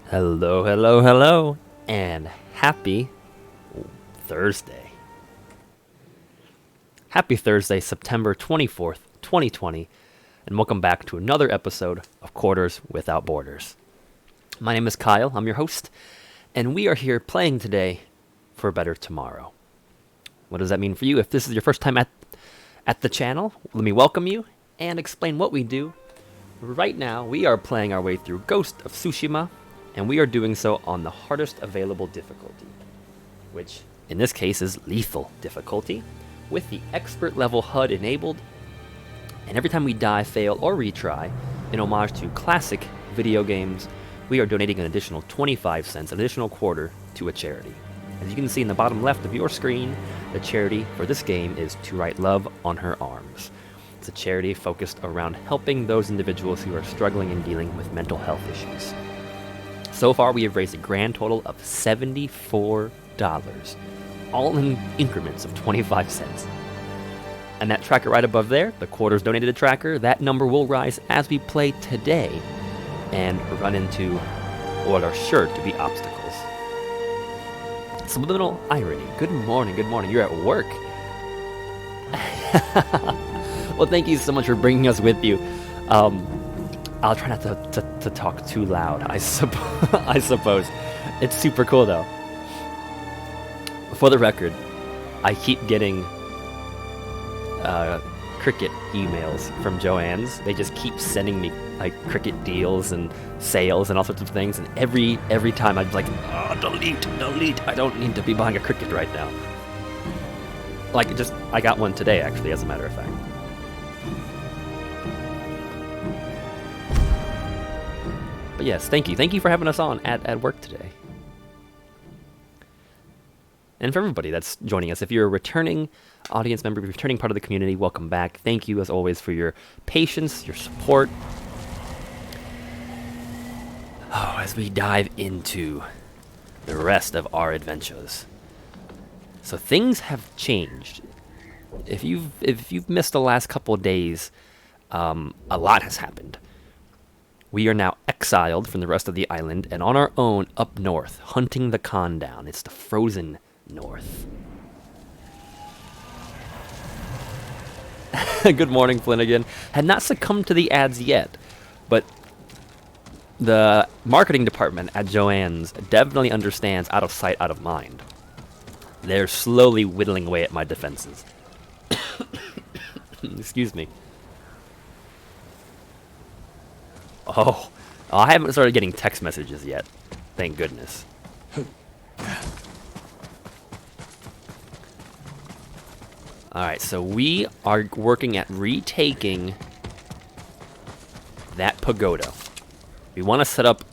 Hello, hello, hello, and happy Thursday. Happy Thursday, September 24th, 2020, and welcome back to another episode of Quarters Without Borders. My name is Kyle, I'm your host, and we are here playing today for a better tomorrow. What does that mean for you? If this is your first time at the channel, let me welcome you and explain what we do. Right now, we are playing our way through Ghost of Tsushima, and we are doing so on the hardest available difficulty, which in this case is lethal difficulty, with the expert level HUD enabled, and every time we die, fail, or retry, in homage to classic video games, we are donating an additional 25 cents, an additional quarter, to a charity. As you can see in the bottom left of your screen, the charity for this game is To Write Love on Her Arms. It's a charity focused around helping those individuals who are struggling and dealing with mental health issues. So far, we have raised a grand total of $74, all in increments of 25 cents. And that tracker right above there, the quarters donated tracker, that number will rise as we play today and run into what are sure to be obstacles. Subliminal irony. Good morning, good morning. You're at work. Well, thank you so much for bringing us with you. I'll try not to talk too loud, I suppose. It's super cool, though. For the record, I keep getting Cricket emails from Joann's. They just keep sending me like Cricket deals and sales and all sorts of things, and every time I'm like, oh, delete, I don't need to be buying a Cricket right now. I got one today, actually, as a matter of fact. But yes, thank you for having us on at work today. And for everybody that's joining us, if you're a returning audience member, returning part of the community, welcome back. Thank you, as always, for your patience, your support. Oh, as we dive into the rest of our adventures. So things have changed. If you've missed the last couple of days, a lot has happened. We are now exiled from the rest of the island and on our own up north, hunting the Khan down. It's the frozen north. Good morning, Flanagan. Had not succumbed to the ads yet, but the marketing department at Joann's definitely understands out of sight, out of mind. They're slowly whittling away at my defenses. Excuse me. Oh, I haven't started getting text messages yet. Thank goodness. Alright, so we are working at retaking that pagoda. We want to set up...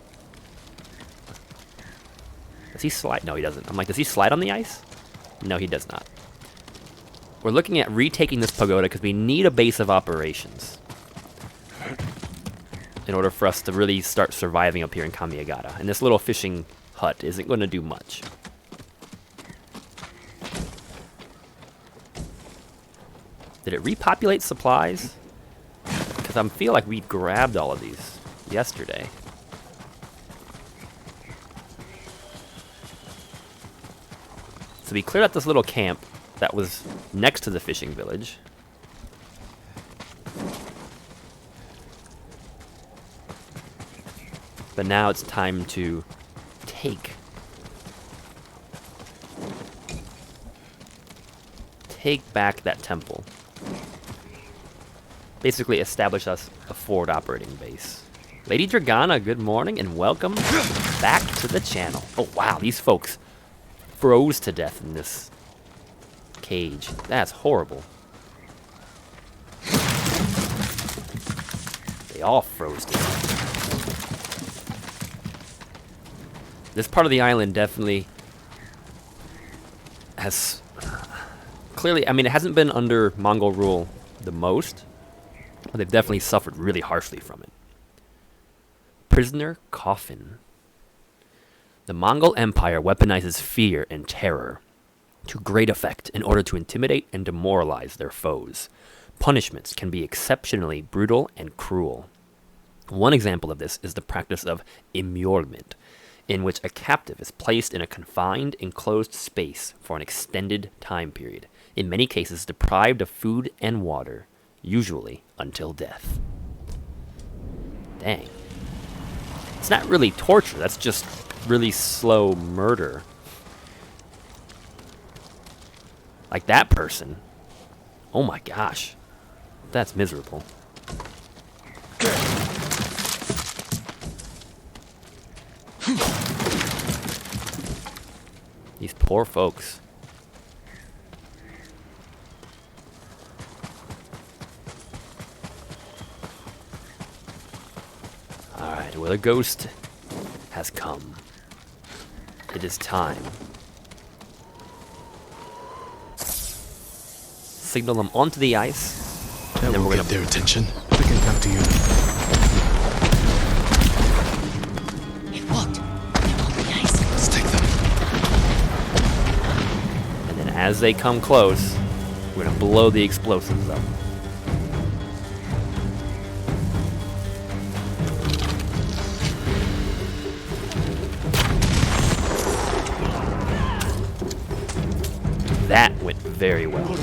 Does he slide? No, he doesn't. I'm like, does he slide on the ice? No, he does not. We're looking at retaking this pagoda because we need a base of operations in order for us to really start surviving up here in Kamiagata. And this little fishing hut isn't going to do much. Did it repopulate supplies? Because I feel like we grabbed all of these yesterday. So we cleared out this little camp that was next to the fishing village. But now it's time to take back that temple. Basically establish us a forward operating base. Lady Dragana, good morning and welcome back to the channel. Oh wow, these folks froze to death in this cage. That's horrible. They all froze to death. This part of the island definitely has clearly, I mean, it hasn't been under Mongol rule the most, but they've definitely suffered really harshly from it. Prisoner coffin. The Mongol Empire weaponizes fear and terror to great effect in order to intimidate and demoralize their foes. Punishments can be exceptionally brutal and cruel. One example of this is the practice of immurement, in which a captive is placed in a confined, enclosed space for an extended time period, in many cases deprived of food and water, usually until death. Dang. It's not really torture, that's just really slow murder. Like that person. Oh my gosh. That's miserable. These poor folks. Alright, well, the ghost has come. It is time. Signal them onto the ice. That will get their attention. We can come to you. It worked. They're on the ice. Let's take them. And then as they come close, we're gonna blow the explosives up. That went very well.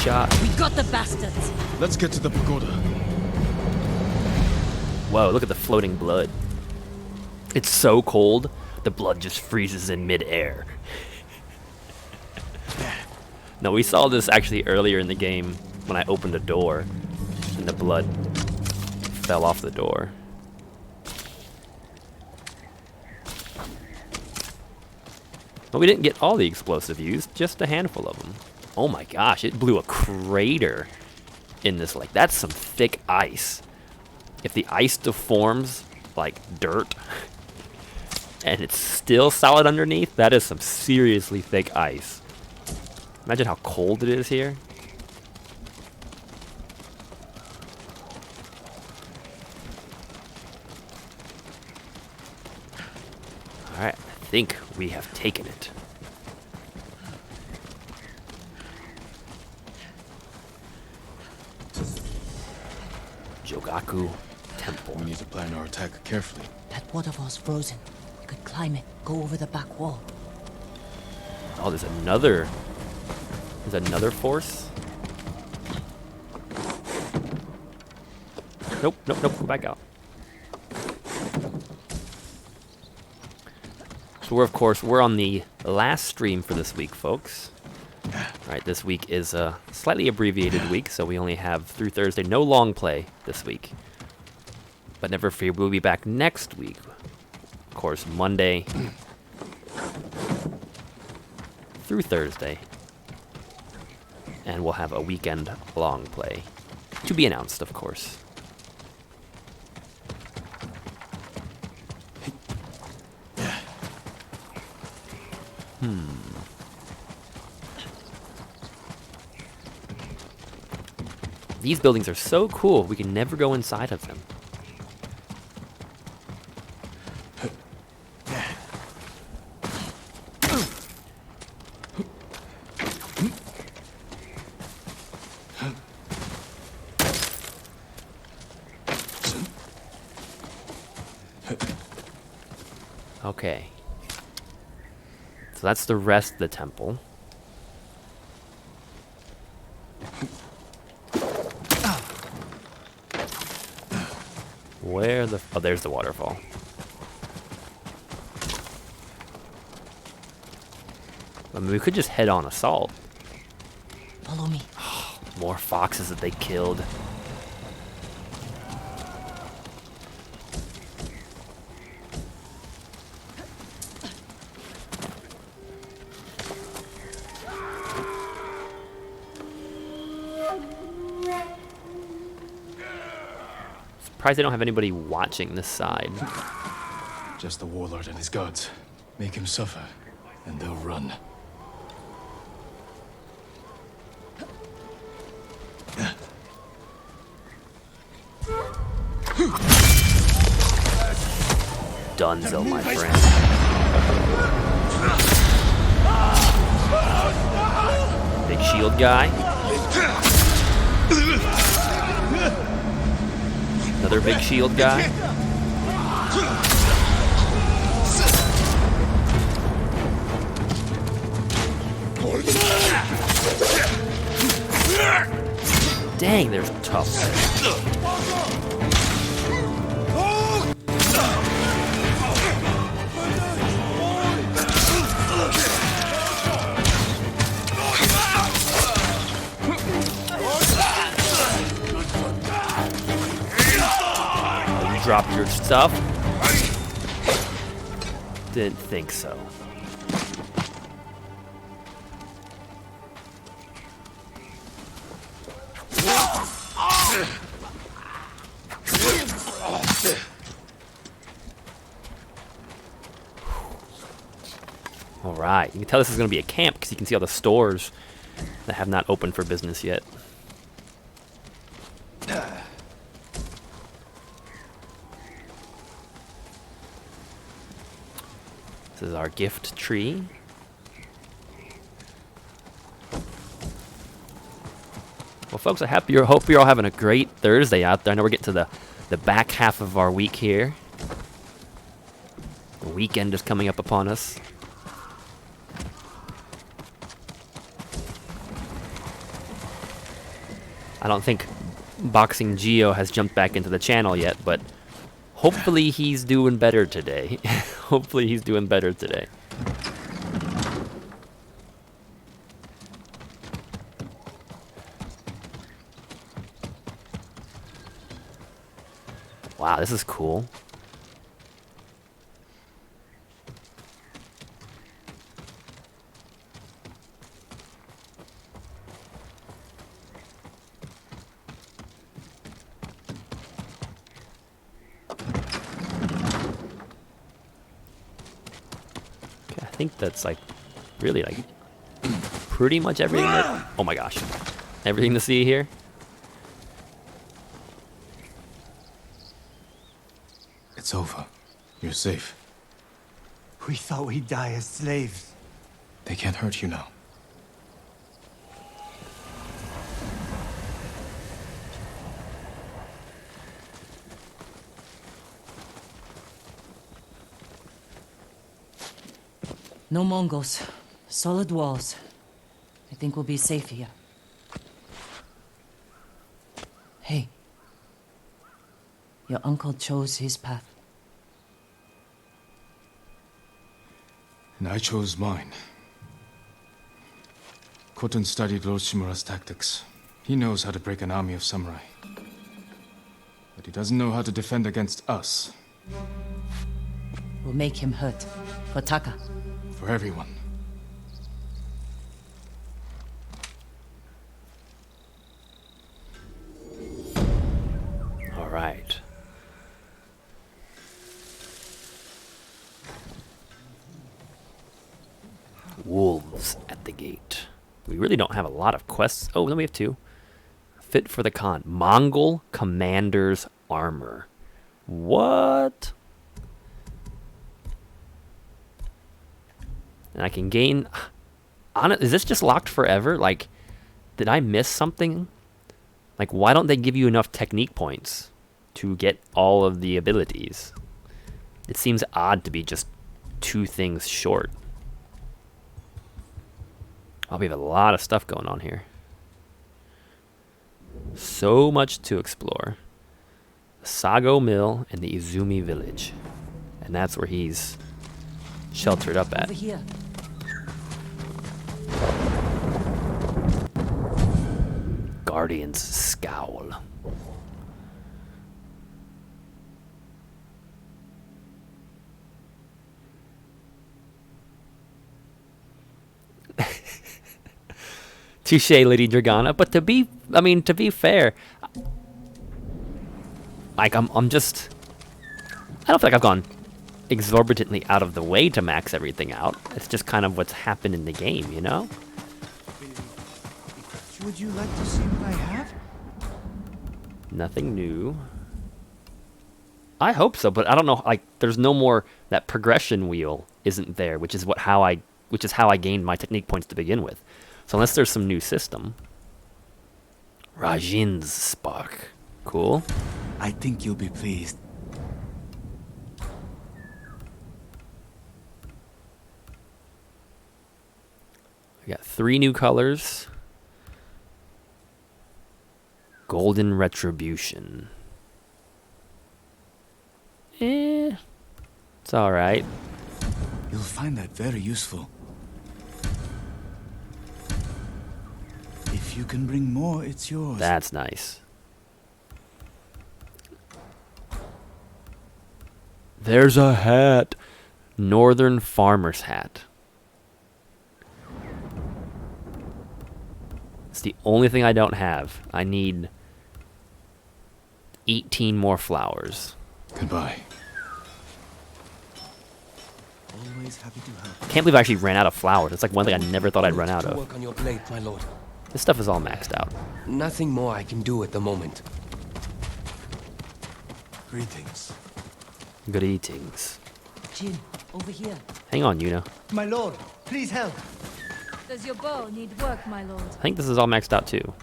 Headshot. We got the bastards. Let's get to the pagoda. Whoa, look at the floating blood. It's so cold, the blood just freezes in midair. No, we saw this actually earlier in the game when I opened a door and the blood fell off the door. But we didn't get all the explosive used, just a handful of them. Oh my gosh, it blew a crater in this lake. That's some thick ice. If the ice deforms like dirt and it's still solid underneath, that is some seriously thick ice. Imagine how cold it is here. Alright, I think we have taken it. Jogaku Temple. We need to plan our attack carefully. That waterfall's frozen. We could climb it, go over the back wall. Oh, there's another force? Nope, nope, nope, go back out. So we're on the last stream for this week, folks. Alright, this week is a slightly abbreviated week, so we only have through Thursday, no long play this week. But never fear, we'll be back next week. Of course, Monday through Thursday. And we'll have a weekend long play. To be announced, of course. These buildings are so cool, we can never go inside of them. Okay. So that's the rest of the temple. Where the... Oh, there's the waterfall. I mean, we could just head on assault. Follow me. More foxes that they killed. Surprised they don't have anybody watching this side. Just the warlord and his guards. Make him suffer, and they'll run. Dunzo, my friend. Big shield guy. Another big shield guy. Dang, they're tough. You dropped your stuff? Didn't think so. Alright, you can tell this is going to be a camp because you can see all the stores that have not opened for business yet. This is our gift tree. Well, folks, I hope you're all having a great Thursday out there. I know we're getting to the back half of our week here. The weekend is coming up upon us. I don't think Boxing Geo has jumped back into the channel yet, but hopefully he's doing better today. Hopefully he's doing better today. Wow, this is cool. I think that's like really like pretty much everything that, oh my gosh, everything to see here. It's over. You're safe. We thought we'd die as slaves. They can't hurt you now. No Mongols. Solid walls. I think we'll be safe here. Hey. Your uncle chose his path. And I chose mine. Khotun studied Lord Shimura's tactics. He knows how to break an army of samurai. But he doesn't know how to defend against us. We'll make him hurt. For Taka. For everyone. All right. Wolves at the gate. We really don't have a lot of quests. Oh, then we have two. Fit for the Khan. Mongol Commander's Armor. What? And I can gain... Is this just locked forever? Like, did I miss something? Like, why don't they give you enough technique points to get all of the abilities? It seems odd to be just 2 things short. Oh, we have a lot of stuff going on here. So much to explore. The Sago Mill and the Izumi Village. And that's where he's sheltered up at. Over here. Guardian's Scowl. Touche, Lady Dragana. But to be fair, like I'm just, I don't feel like I've gone exorbitantly out of the way to max everything out. It's just kind of what's happened in the game, you know? Would you like to see what I have? Nothing new. I hope so, but I don't know. Like, there's no more, that progression wheel isn't there, which is how I gained my technique points to begin with. So unless there's some new system. Rajin's spark, cool. I think you'll be pleased. We got 3 new colors. Golden Retribution. It's alright. You'll find that very useful. If you can bring more, it's yours. That's nice. There's a hat. Northern Farmer's Hat. It's the only thing I don't have. I need 18 more flowers. Goodbye. Always happy to help. I can't believe I actually ran out of flowers. It's like one thing I never thought I'd run out of. Work on your plate, my lord. This stuff is all maxed out. Nothing more I can do at the moment. Greetings. Good eatings. Jin, over here. Hang on, Yuna. My lord, please help. Does your bow need work, my lord? I think this is all maxed out too.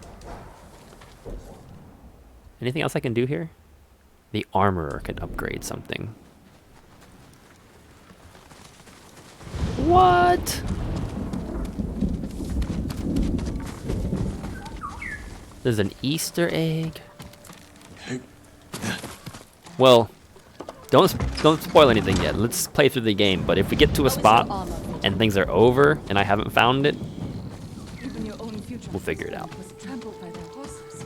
Anything else I can do here? The armorer can upgrade something. What? There's an Easter egg. Well, don't spoil anything yet. Let's play through the game. But if we get to a spot and things are over and I haven't found it, Even your own future we'll figure it out. was trampled by their horses.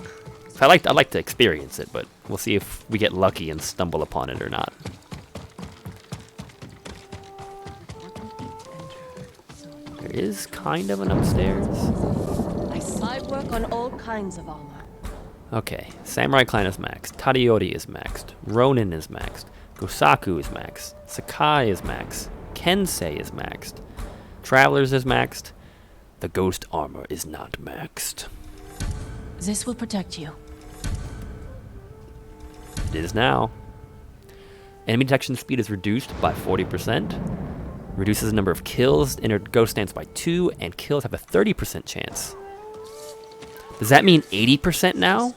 I'd like to experience it, but we'll see if we get lucky and stumble upon it or not. There is kind of an upstairs. I work on all kinds of armor. Okay, Samurai Clan is maxed, Tadayori is maxed, Ronin is maxed, Gosaku is maxed, Sakai is maxed, Kensei is maxed, Travelers is maxed, the Ghost Armor is not maxed. This will protect you. It is now. Enemy detection speed is reduced by 40%, reduces the number of kills, inner ghost stance by 2, and kills have a 30% chance. Does that mean 80% now?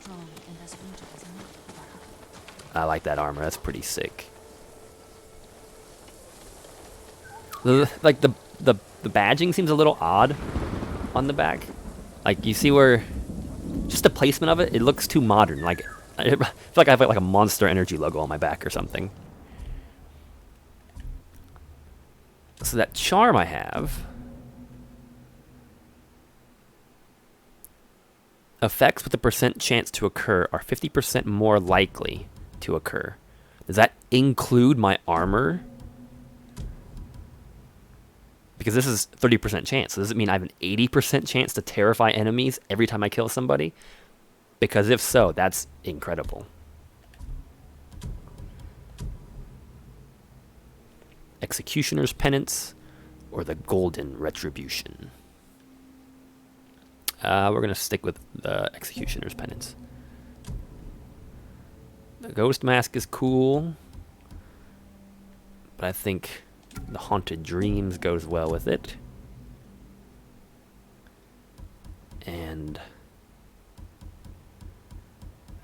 I like that armor. That's pretty sick. The badging seems a little odd on the back. Like, you see where just the placement of it, it looks too modern. Like, I feel like I have like a Monster Energy logo on my back or something. So that charm I have, effects with a percent chance to occur are 50% more likely to occur. Does that include my armor? Because this is 30% chance. So does it mean I have an 80% chance to terrify enemies every time I kill somebody? Because if so, that's incredible. Executioner's Penance or the Golden Retribution. We're going to stick with the Executioner's Penance. The Ghost Mask is cool, but I think the Haunted Dreams goes well with it. And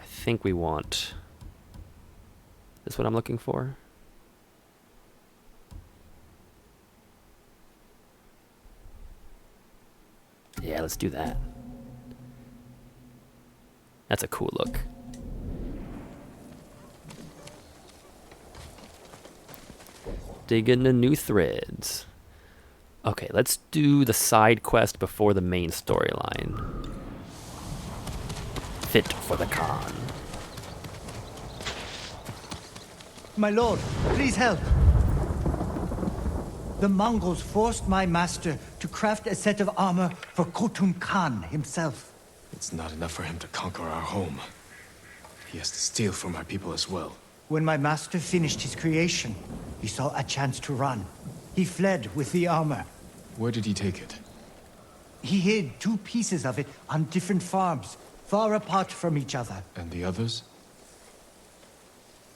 I think we want... Is this what I'm looking for? Yeah, let's do that. That's a cool look. Dig into new threads. Okay, let's do the side quest before the main storyline. Fit for the Khan. My lord, please help. The Mongols forced my master to craft a set of armor for Khotum Khan himself. It's not enough for him to conquer our home. He has to steal from our people as well. When my master finished his creation, he saw a chance to run. He fled with the armor. Where did he take it? He hid 2 pieces of it on different farms, far apart from each other. And the others?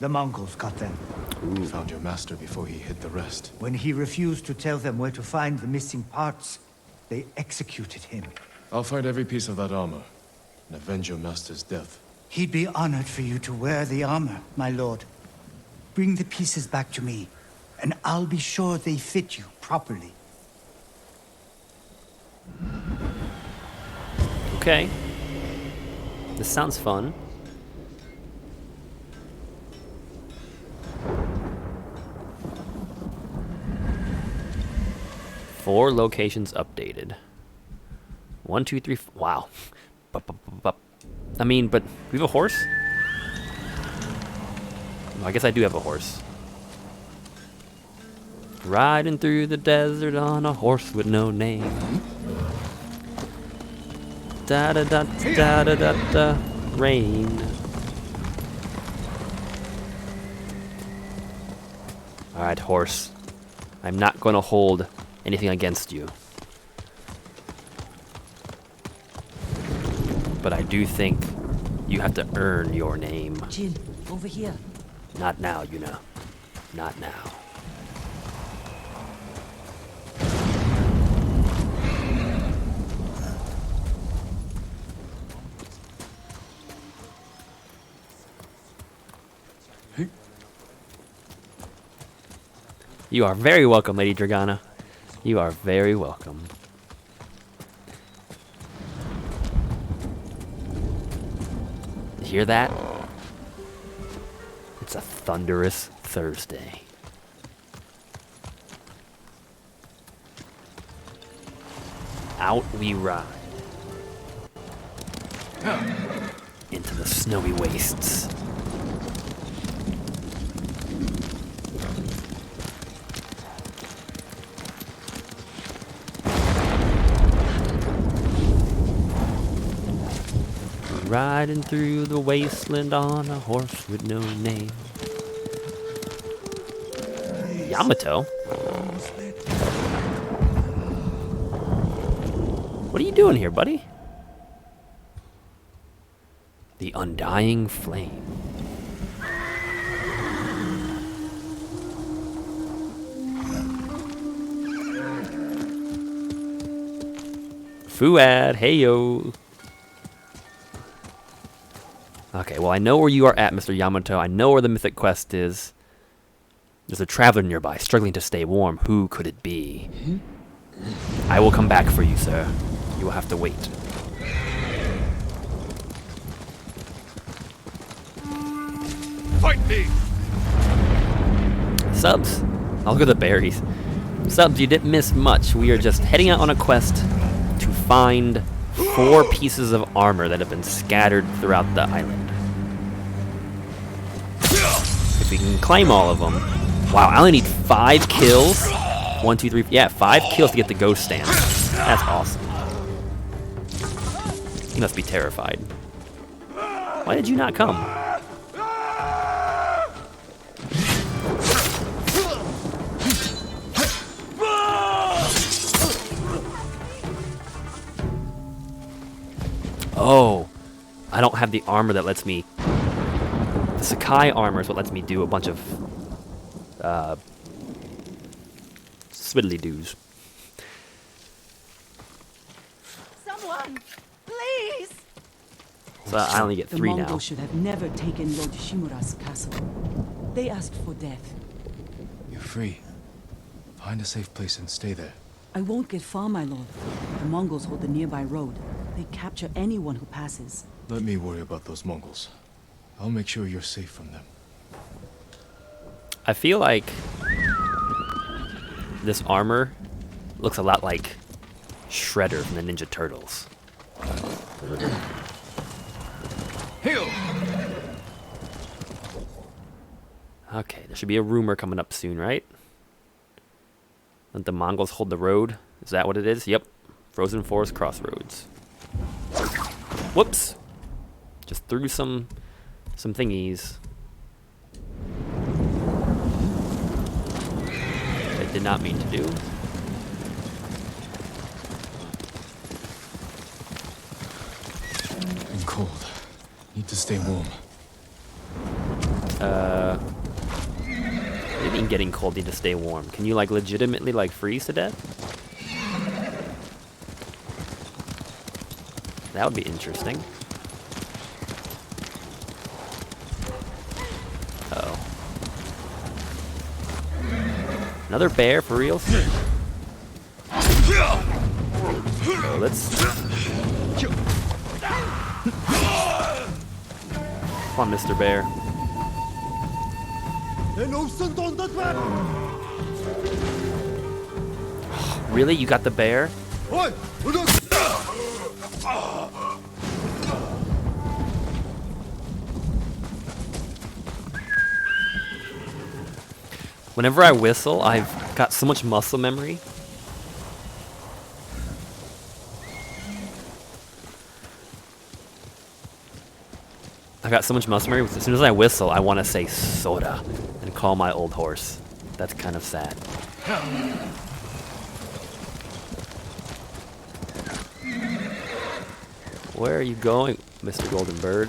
The Mongols got them. We found your master before he hid the rest. When he refused to tell them where to find the missing parts, they executed him. I'll find every piece of that armor and avenge your master's death. He'd be honored for you to wear the armor, my lord. Bring the pieces back to me, and I'll be sure they fit you properly. Okay. This sounds fun. Four locations updated. 1, 2, 3. Wow. I mean, but we have a horse? I guess I do have a horse. Riding through the desert on a horse with no name. Da da da da da da da. Rain. Alright, horse. I'm not going to hold anything against you. But I do think you have to earn your name. Jin, over here. Not now, you know. Not now. You are very welcome, Lady Dragana. You are very welcome. You hear that? It's a thunderous Thursday. Out we ride. Into the snowy wastes. Riding through the wasteland on a horse with no name. Yamato? What are you doing here, buddy? The Undying Flame. Fuad, hey yo. Okay, well I know where you are at, Mr. Yamato. I know where the mythic quest is. There's a traveler nearby, struggling to stay warm. Who could it be? I will come back for you, sir. You will have to wait. Fight me! Subs. I'll go the berries. Subs, you didn't miss much. We are just heading out on a quest to find 4 pieces of armor that have been scattered throughout the island. If we can claim all of them. Wow, I only need 5 kills. 1, 2, 3. Yeah, 5 kills to get the ghost stand. That's awesome. You must be terrified. Why did you not come? Oh, I don't have the armor that lets me... The Sakai armor is what lets me do a bunch of... swiddly-doos. Someone, please! So I only get The 3 now. Mongols should have never taken Lord Shimura's castle. They asked for death. You're free. Find a safe place and stay there. I won't get far, my lord. The Mongols hold the nearby road. They capture anyone who passes. Let me worry about those Mongols. I'll make sure you're safe from them. I feel like this armor looks a lot like Shredder from the Ninja Turtles. Heal! Okay, there should be a rumor coming up soon, right? Let the Mongols hold the road. Is that what it is? Yep. Frozen Forest Crossroads. Whoops. Just threw some thingies. I did not mean to do. And cold. Need to stay warm. I getting cold need to stay warm? Can you, like, legitimately, like, freeze to death? That would be interesting. Uh-oh. Another bear, for reals? Let's... Come on, Mr. Bear. Really? You got the bear? Whenever I whistle, I've got so much muscle memory. I've got so much muscle memory. As soon as I whistle, I want to say soda and call my old horse. That's kind of sad. Where are you going, Mr. Golden Bird?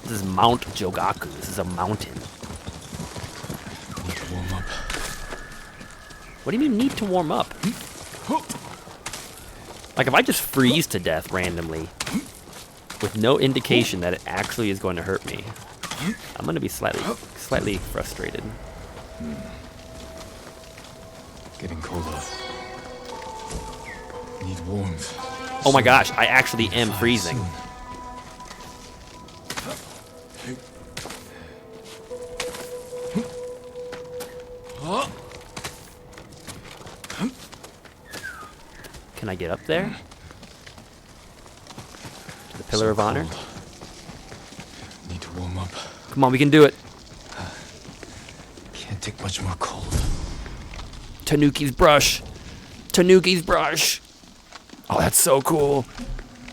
This is Mount Jogaku. This is a mountain. Need to warm up. What do you mean need to warm up? Like if I just freeze to death randomly with no indication that it actually is going to hurt me, I'm going to be slightly frustrated. Getting colder. Need warmth. Oh my gosh, I actually am freezing. Can I get up there? To the Pillar of Honor? Need to warm up. Come on, we can do it. Can't take much more cold. Tanuki's brush. Tanuki's brush. Oh, that's so cool.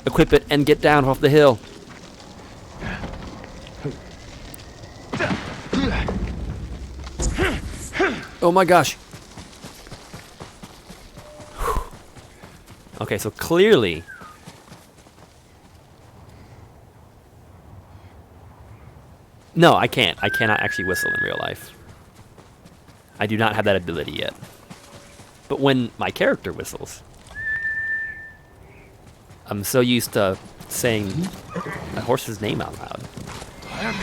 Equip it and get down off the hill. Oh my gosh. Okay, so clearly... No, I can't. I cannot actually whistle in real life. I do not have that ability yet. But when my character whistles, I'm so used to saying my horse's name out loud.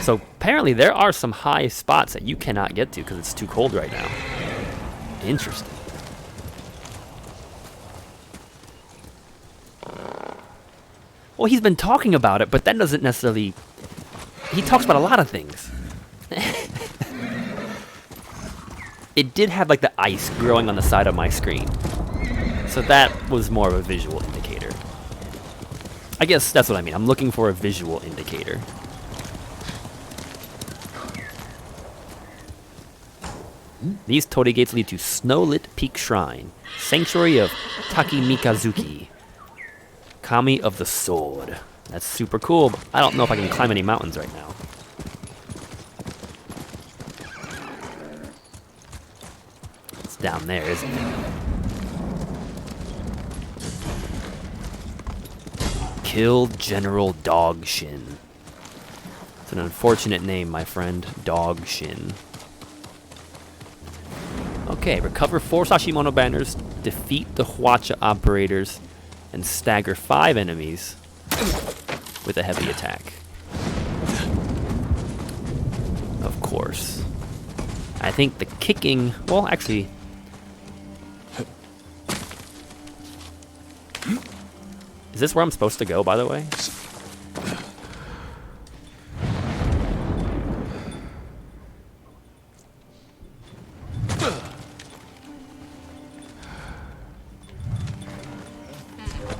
So apparently there are some high spots that you cannot get to because it's too cold right now. Interesting. Well, he's been talking about it, but that doesn't necessarily... He talks about a lot of things. It did have like the ice growing on the side of my screen. So that was more of a visual indicator. I guess that's what I mean. I'm looking for a visual indicator. These torii gates lead to Snowlit Peak Shrine, Sanctuary of Takimikazuki, Kami of the Sword. That's super cool, but I don't know if I can climb any mountains right now. It's down there, isn't it? Kill General Dog Shin. It's an unfortunate name, my friend. Dog Shin. Okay, recover 4 Sashimono banners, defeat the Hwacha operators, and stagger 5 enemies with a heavy attack. Of course. I think the kicking... Well, actually... Is this where I'm supposed to go, by the way?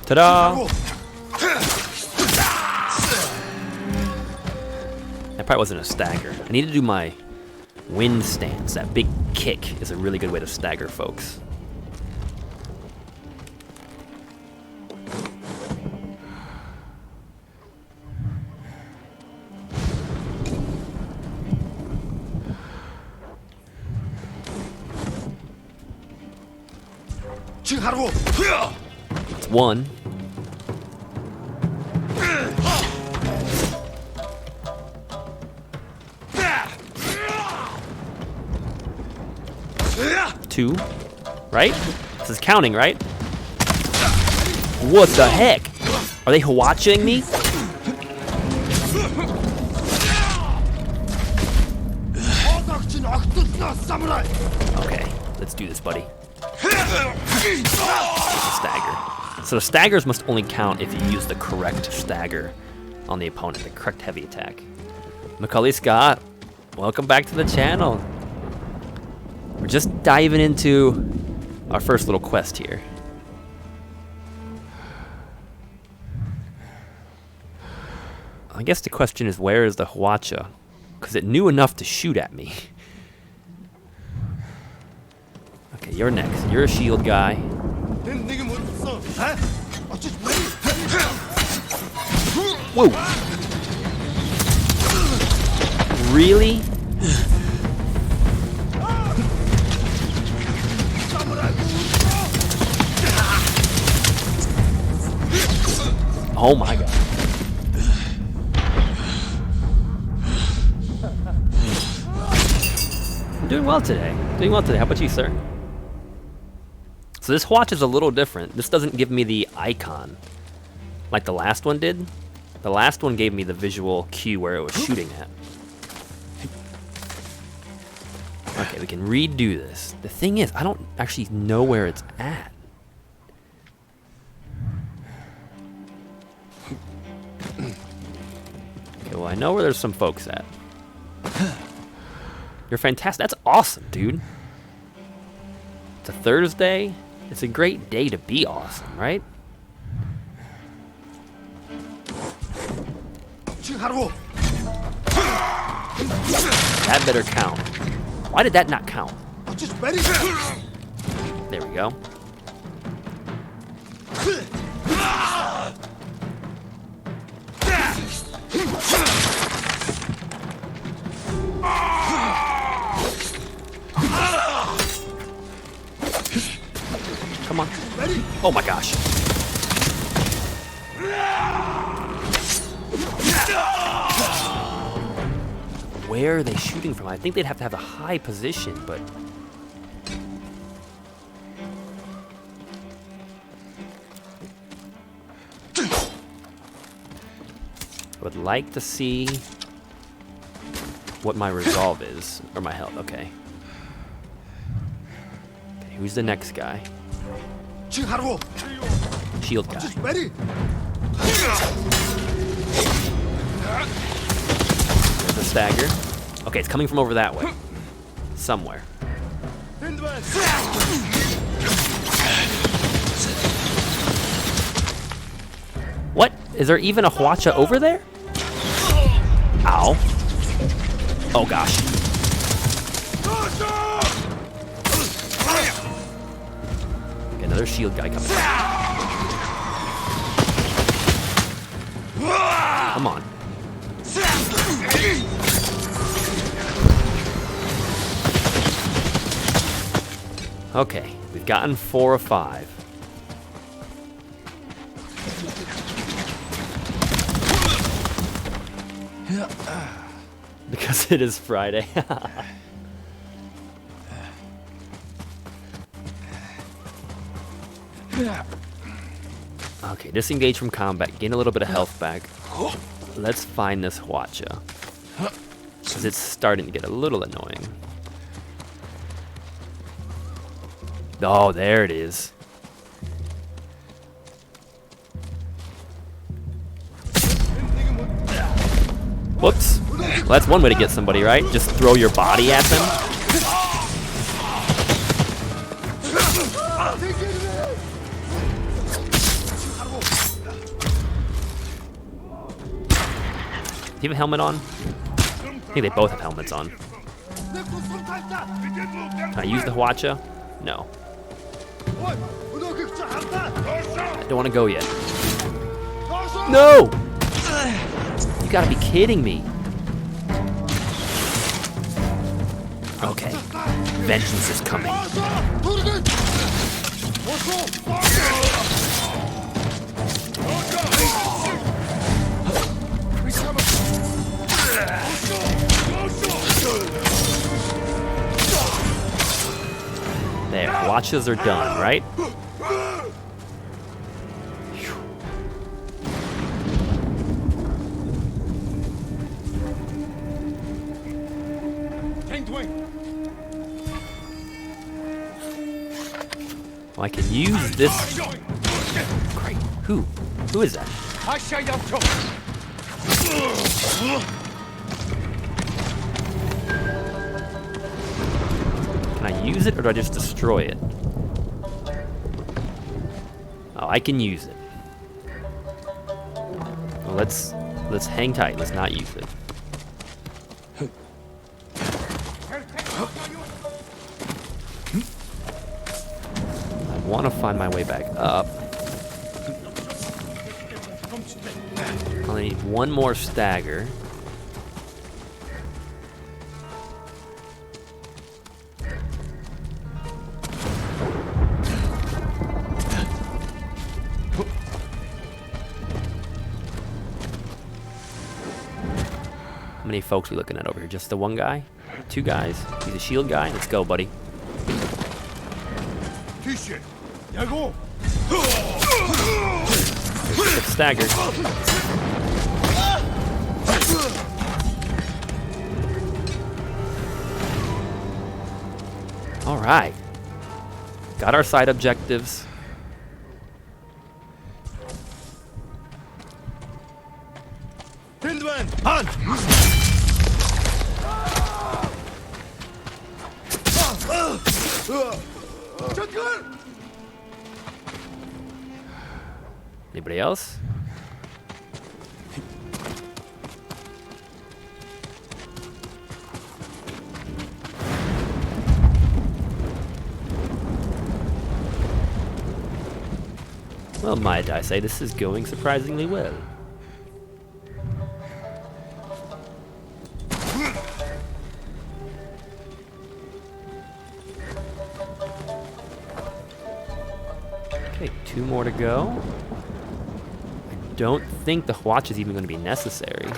Ta-da! That probably wasn't a stagger. I need to do my wind stance. That big kick is a really good way to stagger folks. That's one. 2, right? This is counting, right? What the heck? Are they watching me? Okay, let's do this, buddy. Stagger. So the staggers must only count if you use the correct stagger on the opponent, the correct heavy attack. Macaulay Scott, welcome back to the channel. We're just diving into our first little quest here. I guess the question is, where is the Hwacha? Because it knew enough to shoot at me. Okay, you're next. You're a shield guy. Whoa! Really? Oh my god. I'm doing well today. Doing well today. How about you, sir? So this watch is a little different. This doesn't give me the icon like the last one did. The last one gave me the visual cue where it was shooting at. Okay, we can redo this. The thing is, I don't actually know where it's at. Okay, well, I know where there's some folks at. You're fantastic. That's awesome, dude. It's a Thursday. It's a great day to be awesome, right? That better count. Why did that not count? There we go. Come on. Oh my gosh. Where are they shooting from? I think they'd have to have a high position, but... I would like to see what my resolve is, or my health, okay. Okay, who's the next guy? Shield guy. There's a stagger. Okay, it's coming from over that way. Somewhere. What? Is there even a Hwacha over there? Ow. Oh gosh. Okay, another shield guy coming. Come on. Okay, we've gotten 4 of 5. Because it is Friday. Okay, disengage from combat, gain a little bit of health back. Let's find this Hwacha, because it's starting to get a little annoying. Oh, there it is. Whoops. Well, that's one way to get somebody, right? Just throw your body at them. Do you have a helmet on? I think they both have helmets on. Can I use the Hwacha? No. I don't want to go yet. No! You gotta be kidding me. Okay. Vengeance is coming. There, watches are done, right? Well, I can use this. Great. Who? Who is that? Can I use it or do I just destroy it? Oh, I can use it. Well, let's hang tight. Let's not use it. I want to find my way back up. I need one more stagger. How many folks are we looking at over here? Just the one guy? Two guys? He's a shield guy? Let's go, buddy. Get staggered. Alright. Got our side objectives. Anybody else? Well, might I say, this is going surprisingly well. Okay, 2 more to go. I don't think the watch is even going to be necessary.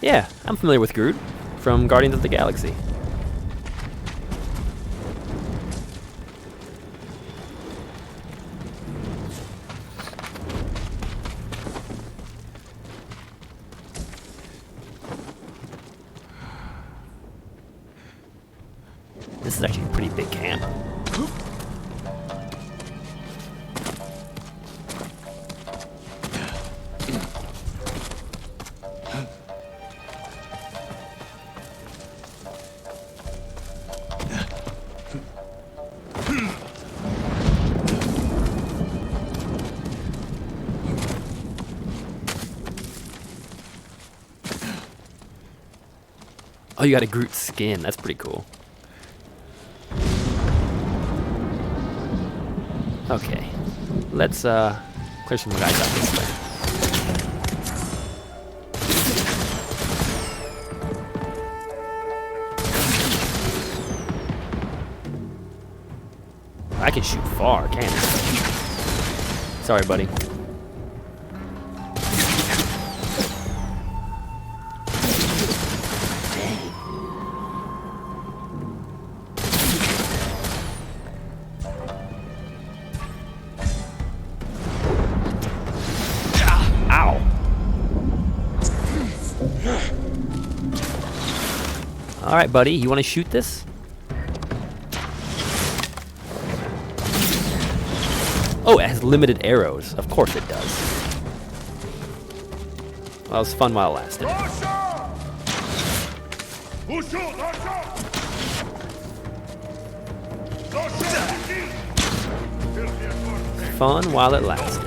Yeah, I'm familiar with Groot from Guardians of the Galaxy. This is actually a pretty big camp. Oh, you got a Groot skin. That's pretty cool. Okay. Let's clear some guys out this way. I can shoot far, can't I? Sorry, buddy. Alright, buddy, you want to shoot this? Oh, it has limited arrows. Of course it does. Well, it was fun while it lasted. Fun while it lasted.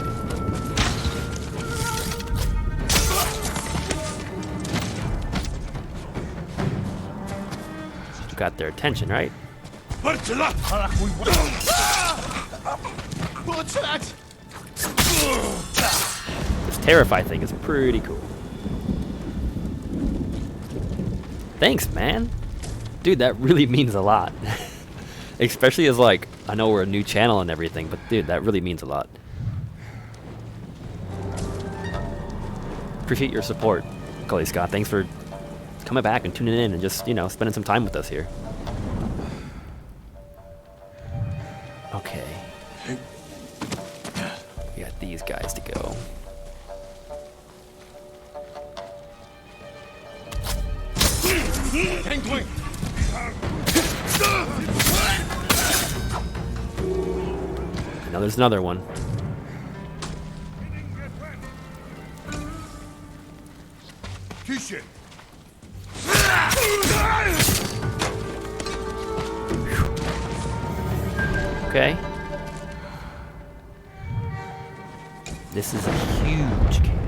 got their attention, right? This Terrify thing is pretty cool. Thanks, man. Dude, that really means a lot. Especially as, like, I know we're a new channel and everything, but dude, that really means a lot. Appreciate your support, Cully Scott. Thanks for coming back and tuning in and just, you know, spending some time with us here. Okay. We got these guys to go. Now there's another one. Okay. This is a huge camp.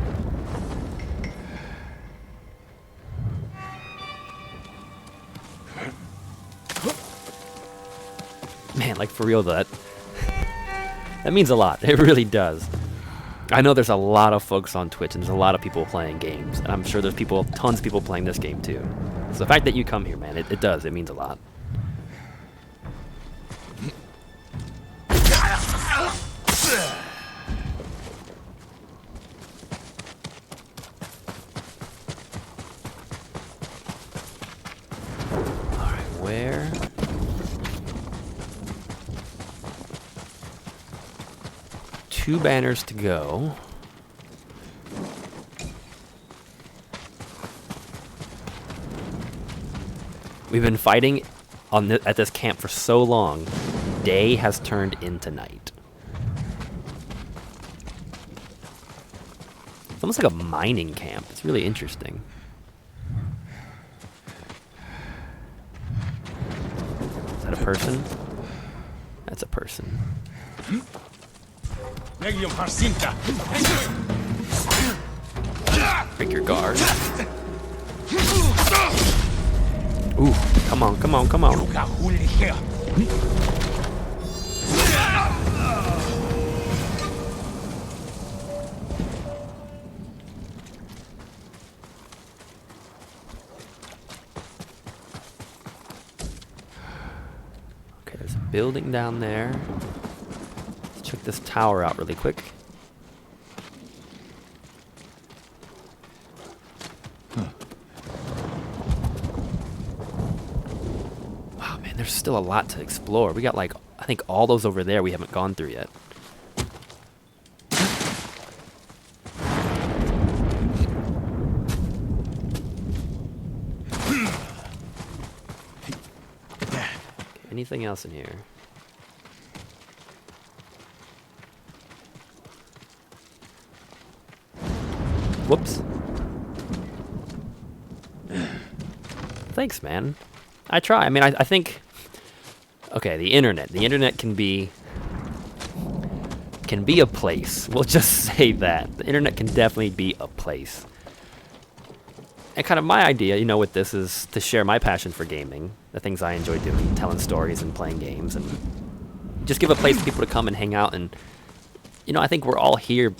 Man, like for real, that means a lot. It really does. I know there's a lot of folks on Twitch and there's a lot of people playing games, and I'm sure there's tons of people playing this game too. So the fact that you come here, man, it does. It means a lot. Where? Two banners to go. We've been fighting at this camp for so long. Day has turned into night. It's almost like a mining camp. It's really interesting. Is that a person? That's a person. Break your guard. Ooh, come on, come on, come on. Okay, there's a building down there. Let's check this tower out really quick. There's still a lot to explore. We got like, I think all those over there we haven't gone through yet. Anything else in here? Whoops. Thanks, man. I try. I mean, I think... Okay, the internet. The internet can be a place. We'll just say that. The internet can definitely be a place. And kind of my idea, you know, with this is to share my passion for gaming, the things I enjoy doing, telling stories and playing games, and just give a place for people to come and hang out. And, you know, I think we're all here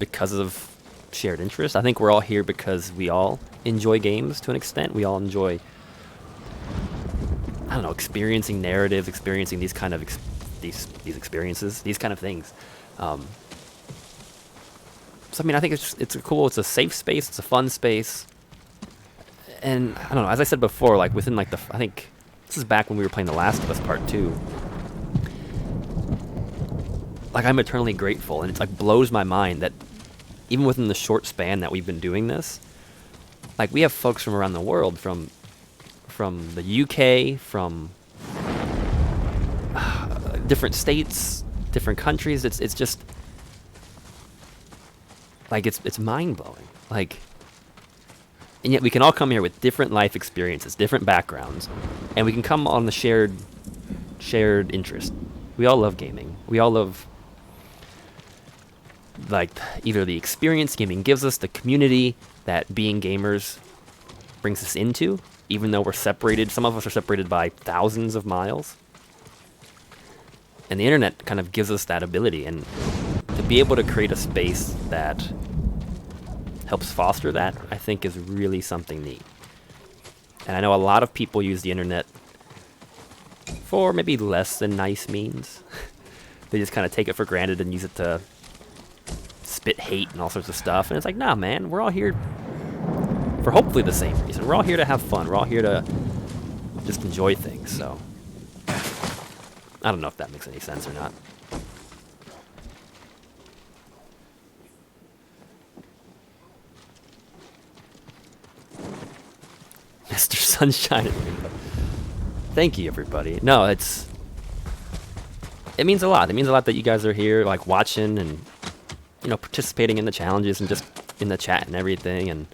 because of shared interest. I think we're all here because we all enjoy games to an extent. We all enjoy... I don't know, experiencing narratives, experiencing these kind of these experiences, these kind of things. So I mean, I think it's cool. It's a safe space. It's a fun space. And I don't know. As I said before, like within like I think this is back when we were playing The Last of Us Part 2. Like I'm eternally grateful, and it's like blows my mind that even within the short span that we've been doing this, like we have folks from around the world, from the UK, from different states, different countries. It's just like it's mind-blowing. Like, and yet we can all come here with different life experiences, different backgrounds, and we can come on the shared interest. We all love gaming. We all love like either the experience gaming gives us, the community that being gamers brings us into. even though we're separated. Some of us are separated by thousands of miles. And the internet kind of gives us that ability, and to be able to create a space that helps foster that, I think is really something neat. And I know a lot of people use the internet for maybe less than nice means. They just kind of take it for granted and use it to spit hate and all sorts of stuff. And it's like, nah, man, we're all here for hopefully the same reason. We're all here to have fun. We're all here to just enjoy things. So I don't know if that makes any sense or not. Mr. Sunshine and Rainbow. Thank you, everybody. No, it means a lot. It means a lot that you guys are here, like, watching and, you know, participating in the challenges and just in the chat and everything. And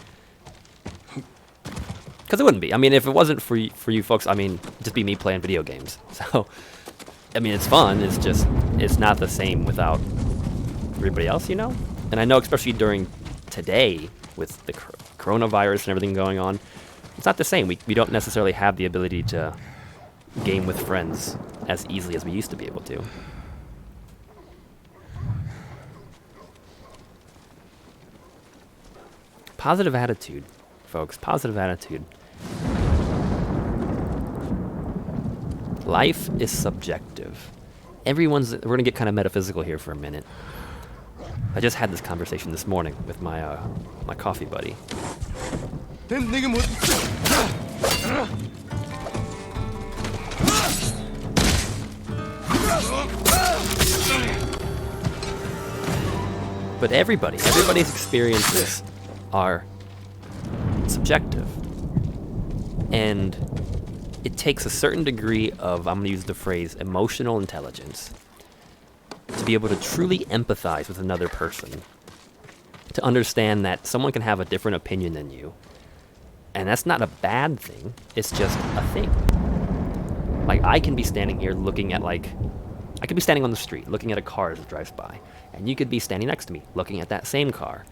because it wouldn't be. I mean, if it wasn't for you folks, I mean, just be me playing video games. So, I mean, it's fun. It's just, it's not the same without everybody else, you know? And I know, especially during today, with the coronavirus and everything going on, it's not the same. We don't necessarily have the ability to game with friends as easily as we used to be able to. Positive attitude, folks. Positive attitude. Life is subjective. We're going to get kind of metaphysical here for a minute. I just had this conversation this morning with my my coffee buddy. But everybody's experiences are subjective. And it takes a certain degree of, I'm going to use the phrase, emotional intelligence to be able to truly empathize with another person. To understand that someone can have a different opinion than you. And that's not a bad thing, it's just a thing. Like, I can be standing here looking at, I could be standing on the street looking at a car as it drives by, and you could be standing next to me looking at that same car.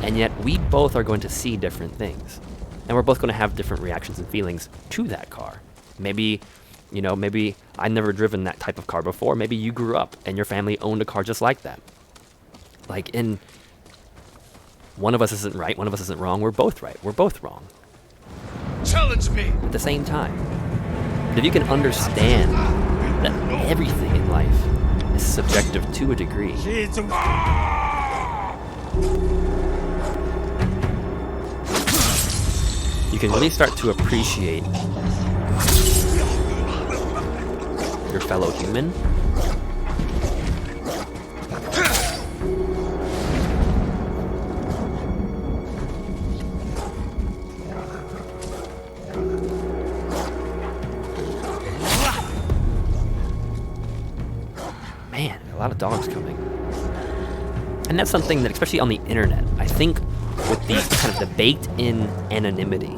And yet we both are going to see different things. And we're both going to have different reactions and feelings to that car. Maybe, you know, maybe I've never driven that type of car before. Maybe you grew up and your family owned a car just like that. And one of us isn't right, one of us isn't wrong, we're both right, we're both wrong. Challenge me! At the same time. But if you can understand that everything in life is subjective to a degree, you can really start to appreciate your fellow human. Man, a lot of dogs coming. And that's something that, especially on the internet, I think with the kind of the baked-in anonymity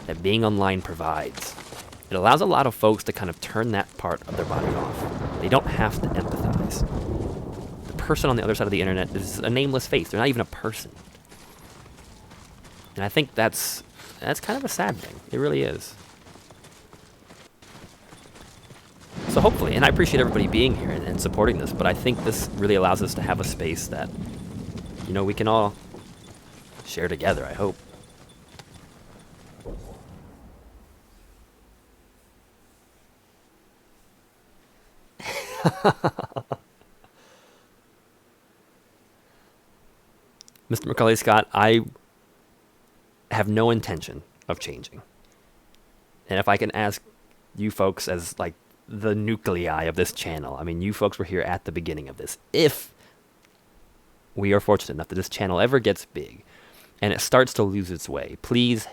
that being online provides, it allows a lot of folks to kind of turn that part of their body off. They don't have to empathize. The person on the other side of the internet is a nameless face. They're not even a person. And I think that's kind of a sad thing. It really is. So hopefully, and I appreciate everybody being here and supporting this, but I think this really allows us to have a space that, you know, we can all share together, I hope. Mr. Macaulay Scott, I have no intention of changing. And if I can ask you folks as the nuclei of this channel, I mean, you folks were here at the beginning of this. If we are fortunate enough that this channel ever gets big and it starts to lose its way, please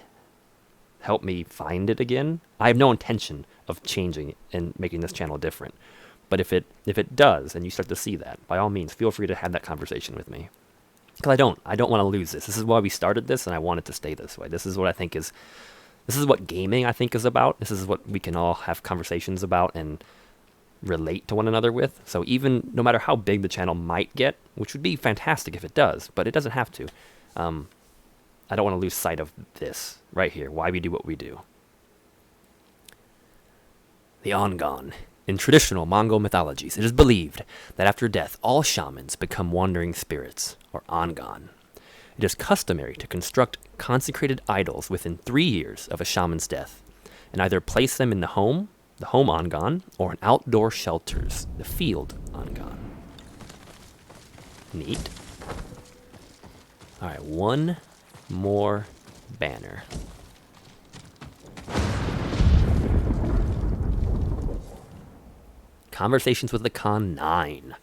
help me find it again. I have no intention of changing and making this channel different. But if it does, and you start to see that, by all means, feel free to have that conversation with me. Because I don't want to lose this. This is why we started this, and I want it to stay this way. This is what I think is, this is what gaming, I think, is about. This is what we can all have conversations about and relate to one another with. So even, no matter how big the channel might get, which would be fantastic if it does, but it doesn't have to, I don't want to lose sight of this right here, why we do what we do. The Ongon. In traditional Mongol mythologies, it is believed that after death, all shamans become wandering spirits, or Ongon. It is customary to construct consecrated idols within 3 years of a shaman's death, and either place them in the home Ongon, or in outdoor shelters, the field Ongon. Neat. Alright, one more banner. Conversations with the Khan 9.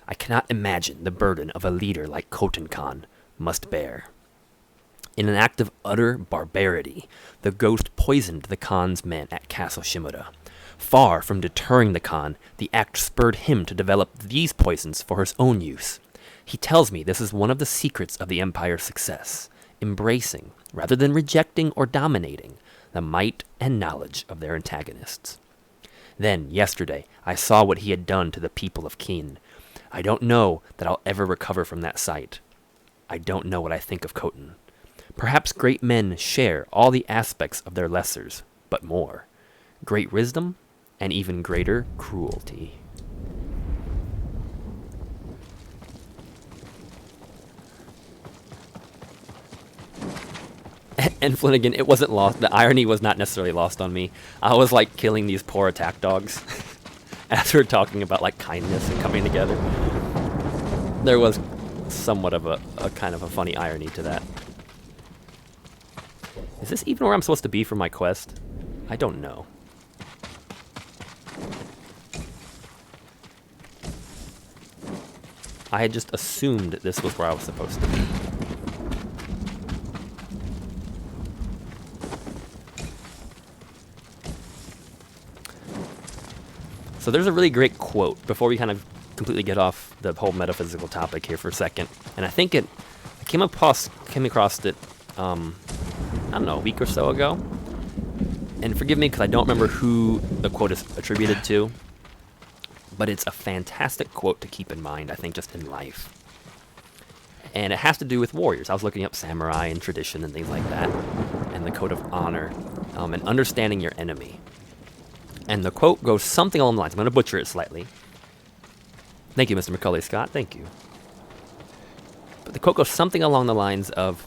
I cannot imagine the burden of a leader like Khoten Khan must bear. In an act of utter barbarity, the ghost poisoned the Khan's men at Castle Shimoda. Far from deterring the Khan, the act spurred him to develop these poisons for his own use. He tells me this is one of the secrets of the Empire's success, embracing, rather than rejecting or dominating, the might and knowledge of their antagonists. Then, yesterday, I saw what he had done to the people of Qin. I don't know that I'll ever recover from that sight. I don't know what I think of Khoten. Perhaps great men share all the aspects of their lessers, but more. Great wisdom and even greater cruelty. And Flanagan, it wasn't lost. The irony was not necessarily lost on me. I was like killing these poor attack dogs as we were talking about like kindness and coming together. There was somewhat of a kind of a funny irony to that. Is this even where I'm supposed to be for my quest? I don't know. I had just assumed this was where I was supposed to be. So there's a really great quote before we kind of completely get off the whole metaphysical topic here for a second. And I think I came across it, I don't know, a week or so ago. And forgive me because I don't remember who the quote is attributed to. But it's a fantastic quote to keep in mind, I think, just in life. And it has to do with warriors. I was looking up samurai and tradition and things like that, and the code of honor, and understanding your enemy. And the quote goes something along the lines. I'm going to butcher it slightly. Thank you, Mr. Macaulay Scott. Thank you. But the quote goes something along the lines of,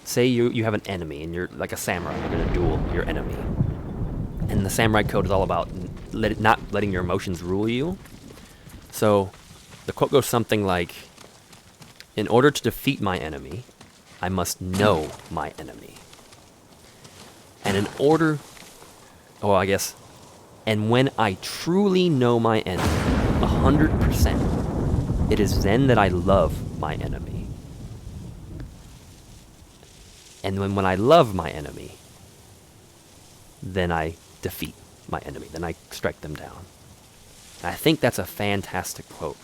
say you have an enemy, and you're like a samurai, you're going to duel your enemy. And the samurai code is all about not letting your emotions rule you. So the quote goes something like, in order to defeat my enemy, I must know my enemy. And and when I truly know my enemy, 100%, it is then that I love my enemy. And when I love my enemy, then I defeat my enemy, then I strike them down. And I think that's a fantastic quote,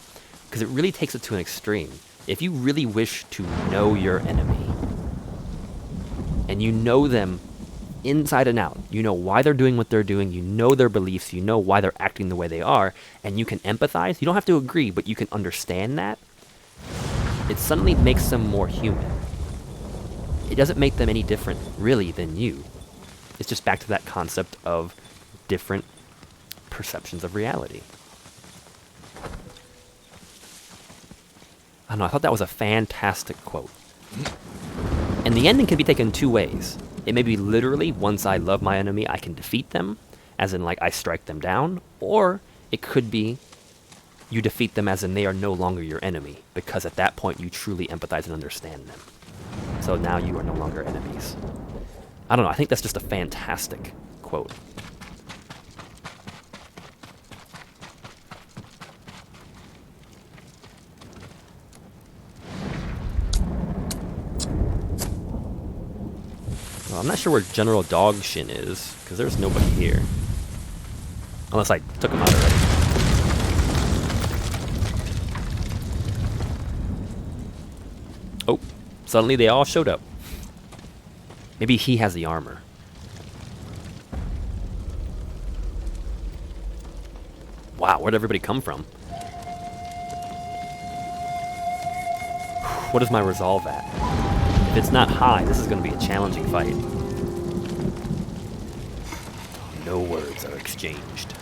because it really takes it to an extreme. If you really wish to know your enemy, and you know them inside and out, you know why they're doing what they're doing, you know their beliefs, you know why they're acting the way they are, and you can empathize, you don't have to agree, but you can understand that, it suddenly makes them more human. It doesn't make them any different, really, than you. It's just back to that concept of different perceptions of reality. I don't know, I thought that was a fantastic quote. And the ending can be taken two ways. It may be literally, once I love my enemy, I can defeat them, as in like I strike them down, or it could be you defeat them as in they are no longer your enemy, because at that point you truly empathize and understand them. So now you are no longer enemies. I don't know, I think that's just a fantastic quote. Well, I'm not sure where General Dogshin is, because there's nobody here. Unless I took him out already. Oh, suddenly they all showed up. Maybe he has the armor. Wow, where'd everybody come from? What is my resolve at? If it's not high, this is going to be a challenging fight. No words are exchanged.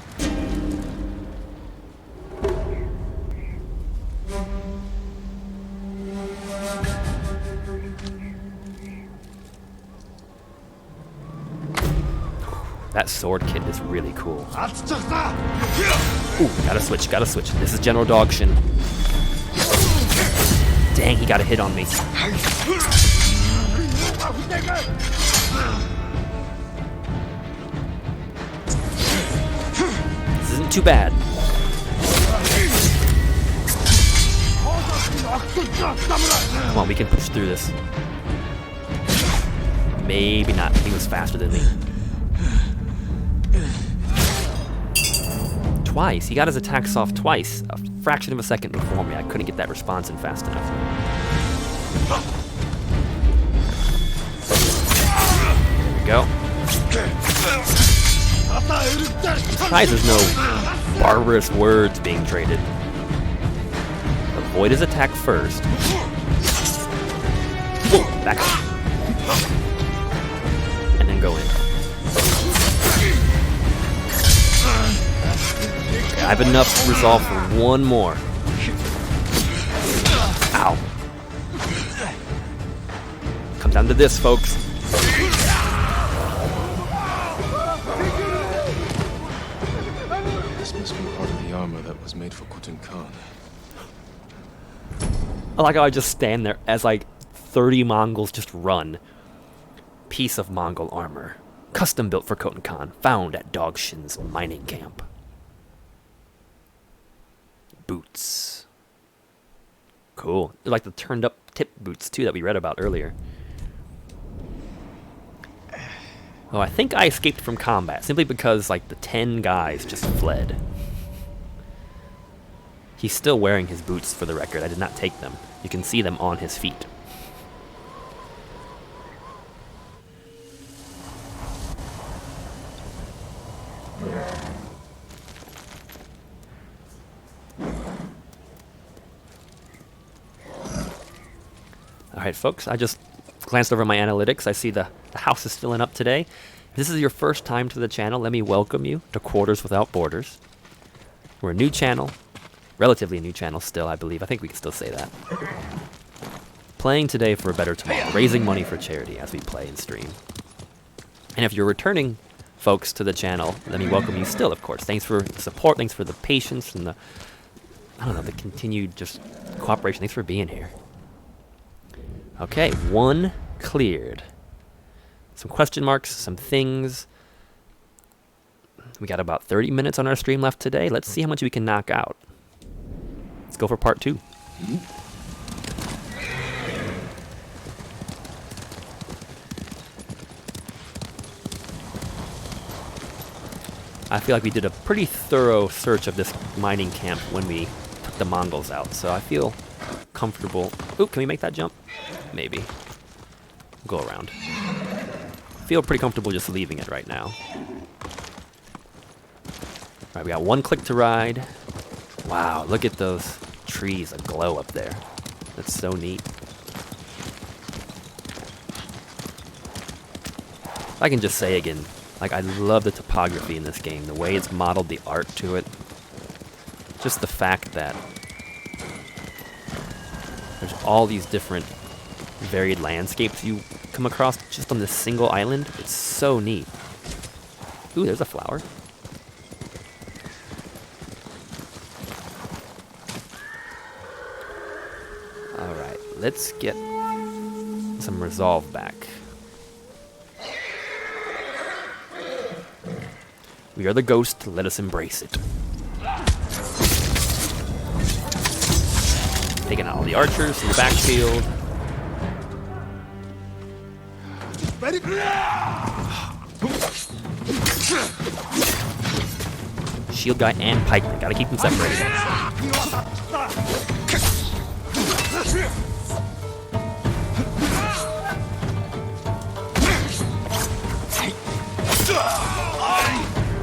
That sword kit is really cool. Ooh, gotta switch, gotta switch. This is General Dogshin. Dang, he got a hit on me. This isn't too bad. Come on, we can push through this. Maybe not. He was faster than me. Twice. He got his attacks off twice. A fraction of a second before me. I couldn't get that response in fast enough. There we go. Surprised there's no barbarous words being traded. Avoid his attack first. Whoa, back up. And then go in. I have enough resolve for one more. Ow. Come down to this, folks. This must be part of the armor that was made for Khotun Khan. I like how I just stand there as like 30 Mongols just run. Piece of Mongol armor. Custom built for Khotun Khan. Found at Dogshin's mining camp. Boots. Cool. They're like the turned up tip boots too that we read about earlier. Oh, I think I escaped from combat simply because like the 10 guys just fled. He's still wearing his boots for the record. I did not take them. You can see them on his feet. Alright folks, I just glanced over my analytics. I see the house is filling up today. If this is your first time to the channel, let me welcome you to Quarters Without Borders. We're a new channel, relatively new channel still, I believe. I think we can still say that. Playing today for a better tomorrow, raising money for charity as we play and stream. And if you're returning folks to the channel, let me welcome you still, of course. Thanks for the support, thanks for the patience and the, I don't know, the continued just cooperation. Thanks for being here. Okay, one cleared. Some question marks, some things. We got about 30 minutes on our stream left today. Let's see how much we can knock out. Let's go for part 2. I feel like we did a pretty thorough search of this mining camp when we took the Mongols out, so I feel comfortable. Ooh, can we make that jump? Maybe. Go around. Feel pretty comfortable just leaving it right now. Alright, we got one click to ride. Wow, look at those trees aglow up there. That's so neat. I can just say again, like, I love the topography in this game, the way it's modeled, the art to it. Just the fact that there's all these different varied landscapes you come across just on this single island. It's so neat. Ooh, there's a flower. Alright, let's get some resolve back. We are the ghost, let us embrace it. Taking out all the archers in the backfield. Shield guy and pikeman, gotta keep them separated.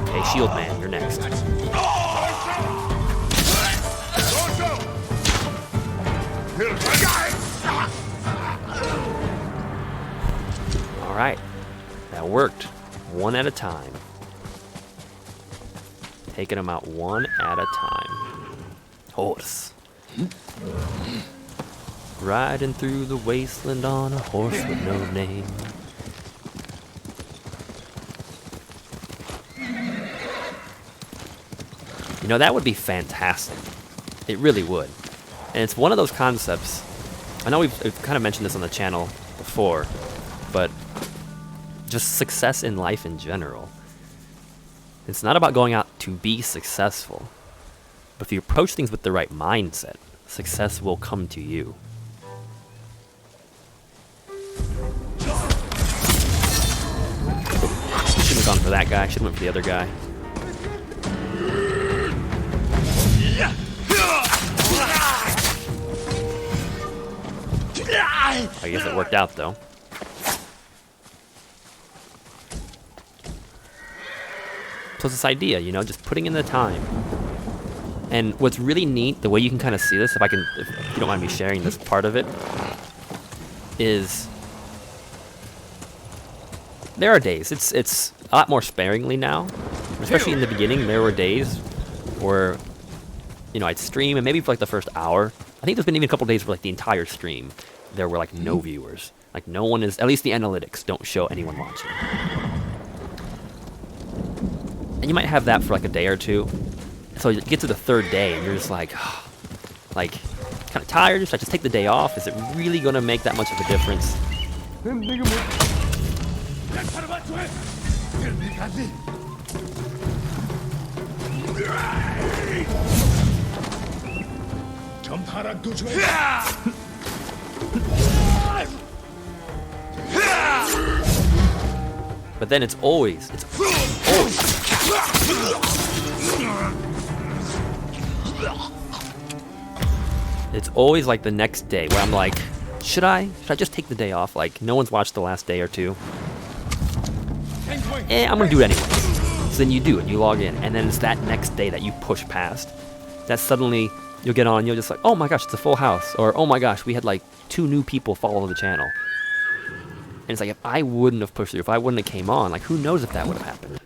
Okay, shield man, you're next. Alright, that worked. One at a time. Taking them out one at a time. Horse. Riding through the wasteland on a horse with no name. You know, that would be fantastic. It really would. And it's one of those concepts. I know we've kind of mentioned this on the channel before, but just success in life in general. It's not about going out to be successful, but if you approach things with the right mindset, success will come to you. Shouldn't have gone for that guy, should have went for the other guy. I guess it worked out though. So it's this idea, you know, just putting in the time. And what's really neat, the way you can kind of see this, if you don't mind me sharing this part of it, is there are days. It's a lot more sparingly now. Especially in the beginning, there were days where, you know, I'd stream and maybe for like the first hour. I think there's been even a couple days where like the entire stream, there were like no viewers. Like no one is, at least the analytics don't show anyone watching. And you might have that for like a day or two. So you get to the third day and you're just like kind of tired. Should I just take the day off? Is it really going to make that much of a difference? But then it's always. It's always like the next day where I'm like, should I just take the day off? Like no one's watched the last day or two. I'm gonna do it anyway. So then you do it, you log in, and then it's that next day that you push past. That suddenly you'll get on, you'll just like, oh my gosh, it's a full house, or oh my gosh, we had like 2 new people follow the channel. And it's like, if I wouldn't have pushed through, if I wouldn't have came on, like who knows if that would have happened.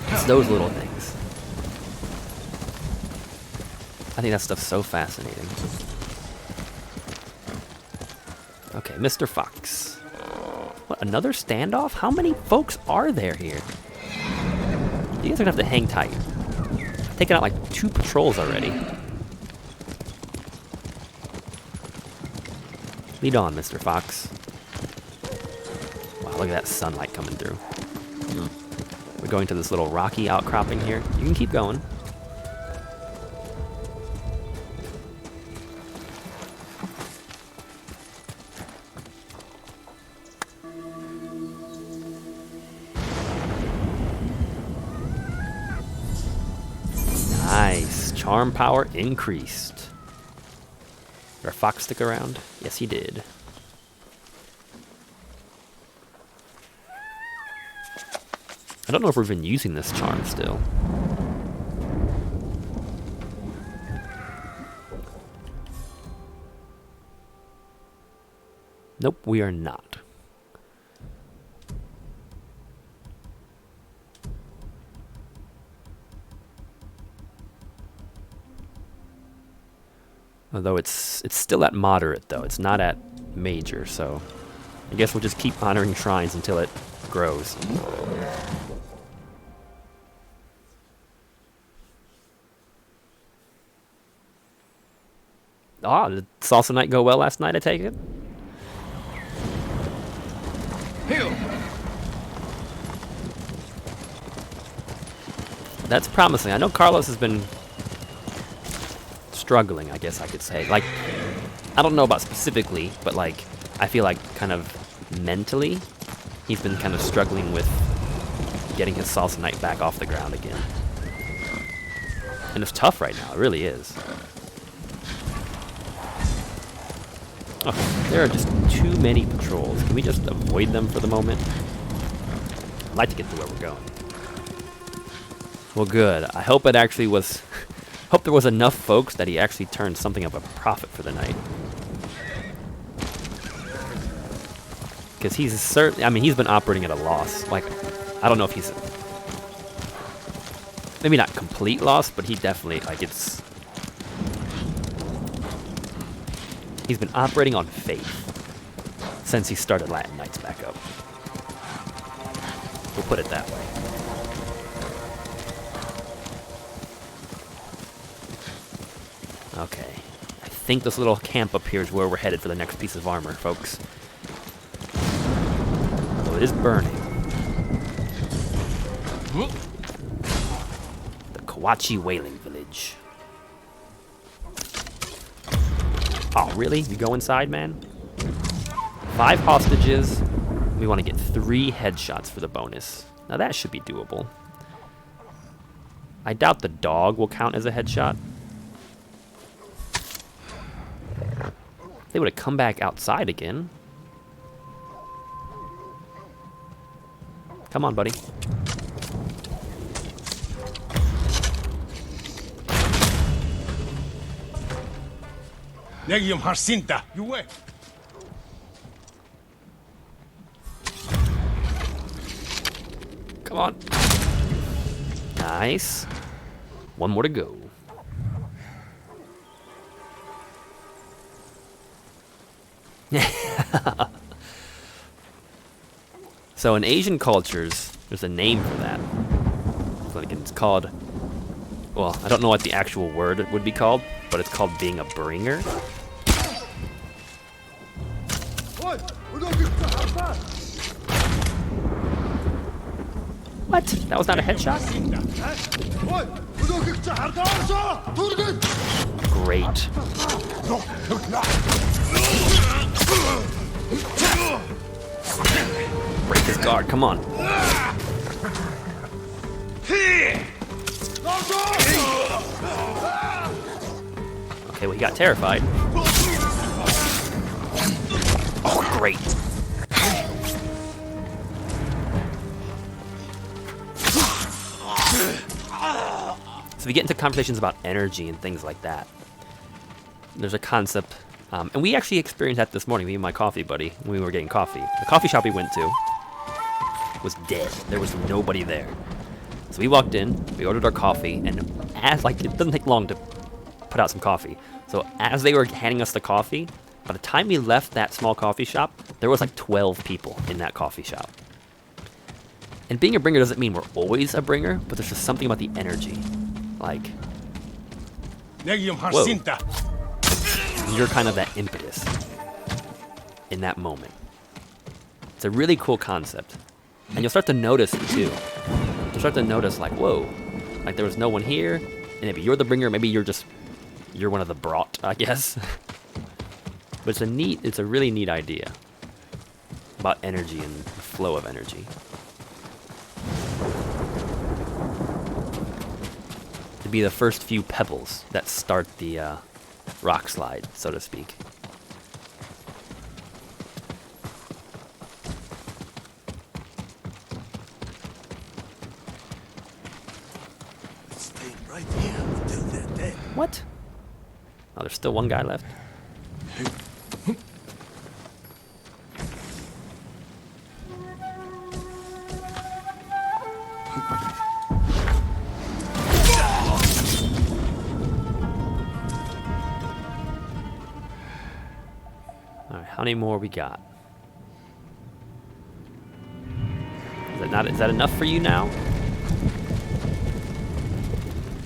It's those little things. I think that stuff's so fascinating. Okay, Mr. Fox. What, another standoff? How many folks are there here? You guys are gonna have to hang tight. I've taken out like 2 patrols already. Lead on, Mr. Fox. Wow, look at that sunlight coming through. We're going to this little rocky outcropping here. You can keep going. Nice. Charm power increased. Did our fox stick around? Yes, he did. I don't know if we're even using this charm still. Nope, we are not. Although it's still at moderate though, it's not at major, so I guess we'll just keep honoring shrines until it grows. Ah, did Salsa Night go well last night, I take it? Heal. That's promising. I know Carlos has been struggling, I guess I could say. Like, I don't know about specifically, but like, I feel like kind of mentally, he's been kind of struggling with getting his Salsa Night back off the ground again. And it's tough right now, it really is. Okay, there are just too many patrols. Can we just avoid them for the moment? I'd like to get to where we're going. Well, good. I hope it actually was... hope there was enough folks that he actually turned something of a profit for the night. Because he's certainly... I mean, he's been operating at a loss. Like, I don't know if he's... maybe not complete loss, but he definitely, like, it's... He's been operating on faith since he started Latin Knights back up. We'll put it that way. Okay. I think this little camp up here is where we're headed for the next piece of armor, folks. Although it is burning. The Kawachi Whaling Village. Oh, really? You go inside, man? 5 hostages. We want to get 3 headshots for the bonus. Now that should be doable. I doubt the dog will count as a headshot. They would have come back outside again. Come on, buddy. Negium Harsinta, you wait. Come on. Nice. One more to go. So in Asian cultures, there's a name for that. It's called, well, I don't know what the actual word would be called, but it's called being a bringer. What? That was not a headshot? Great. Break his guard, come on. Okay, well, he got terrified. Oh, great. So we get into conversations about energy and things like that. There's a concept, and we actually experienced that this morning, me and my coffee buddy, when we were getting coffee. The coffee shop we went to was dead. There was nobody there. So we walked in, we ordered our coffee, and as, like, it doesn't take long to put out some coffee. So as they were handing us the coffee, by the time we left that small coffee shop, there was like 12 people in that coffee shop. And being a bringer doesn't mean we're always a bringer, but there's just something about the energy. Like, whoa. You're kind of that impetus in that moment. It's a really cool concept. And you'll start to notice it too. You'll start to notice, like, whoa, like there was no one here, and maybe you're the bringer, maybe you're one of the brought, I guess. But it's a really neat idea about energy and the flow of energy. To be the first few pebbles that start the rock slide, so to speak. Stay right here until they're dead. What? Oh, there's still one guy left. Alright, how many more we got? Is that enough for you now?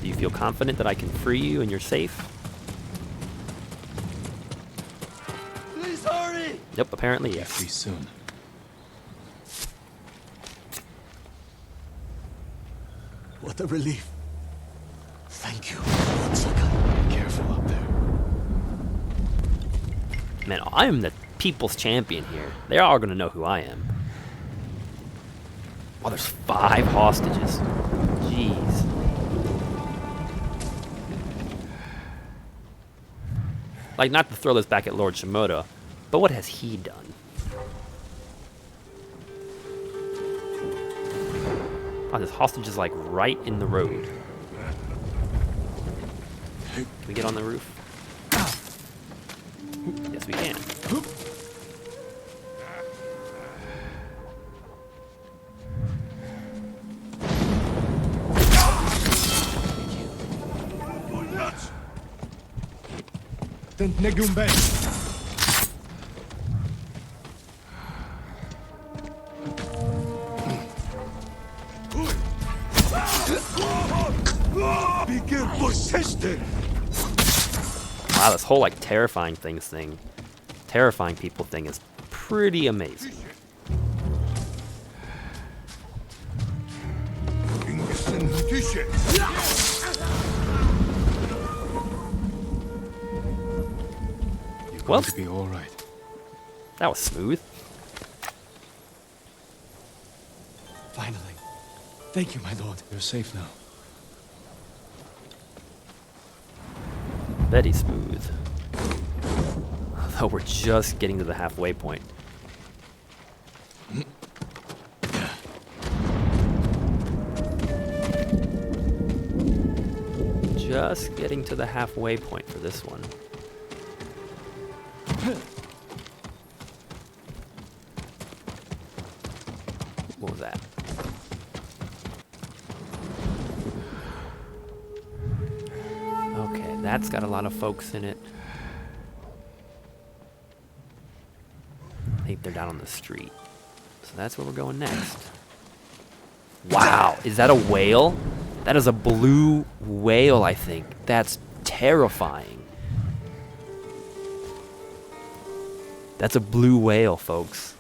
Do you feel confident that I can free you and you're safe? Please hurry! Yep, apparently yes. Free soon. What a relief. Thank you, Lord Sakai. Careful up there. Man, I'm the people's champion here. They are gonna know who I am. Oh, there's 5 hostages. Jeez. Like, not to throw this back at Lord Shimoda, but what has he done? Oh, this hostage is like right in the road. Can we get on the roof? Yes, we can. Sent Negumbe. Wow, this whole like terrifying people thing is pretty amazing. You're Well, going to be all right. that was smooth. Finally. Thank you, my lord. You're safe now. Very smooth. Although we're just getting to the halfway point. Just getting to the halfway point for this one. What was that? Okay, that's got a lot of folks in it. I think they're down on the street. So that's where we're going next. Wow, is that a whale? That is a blue whale, I think. That's terrifying. That's a blue whale, folks.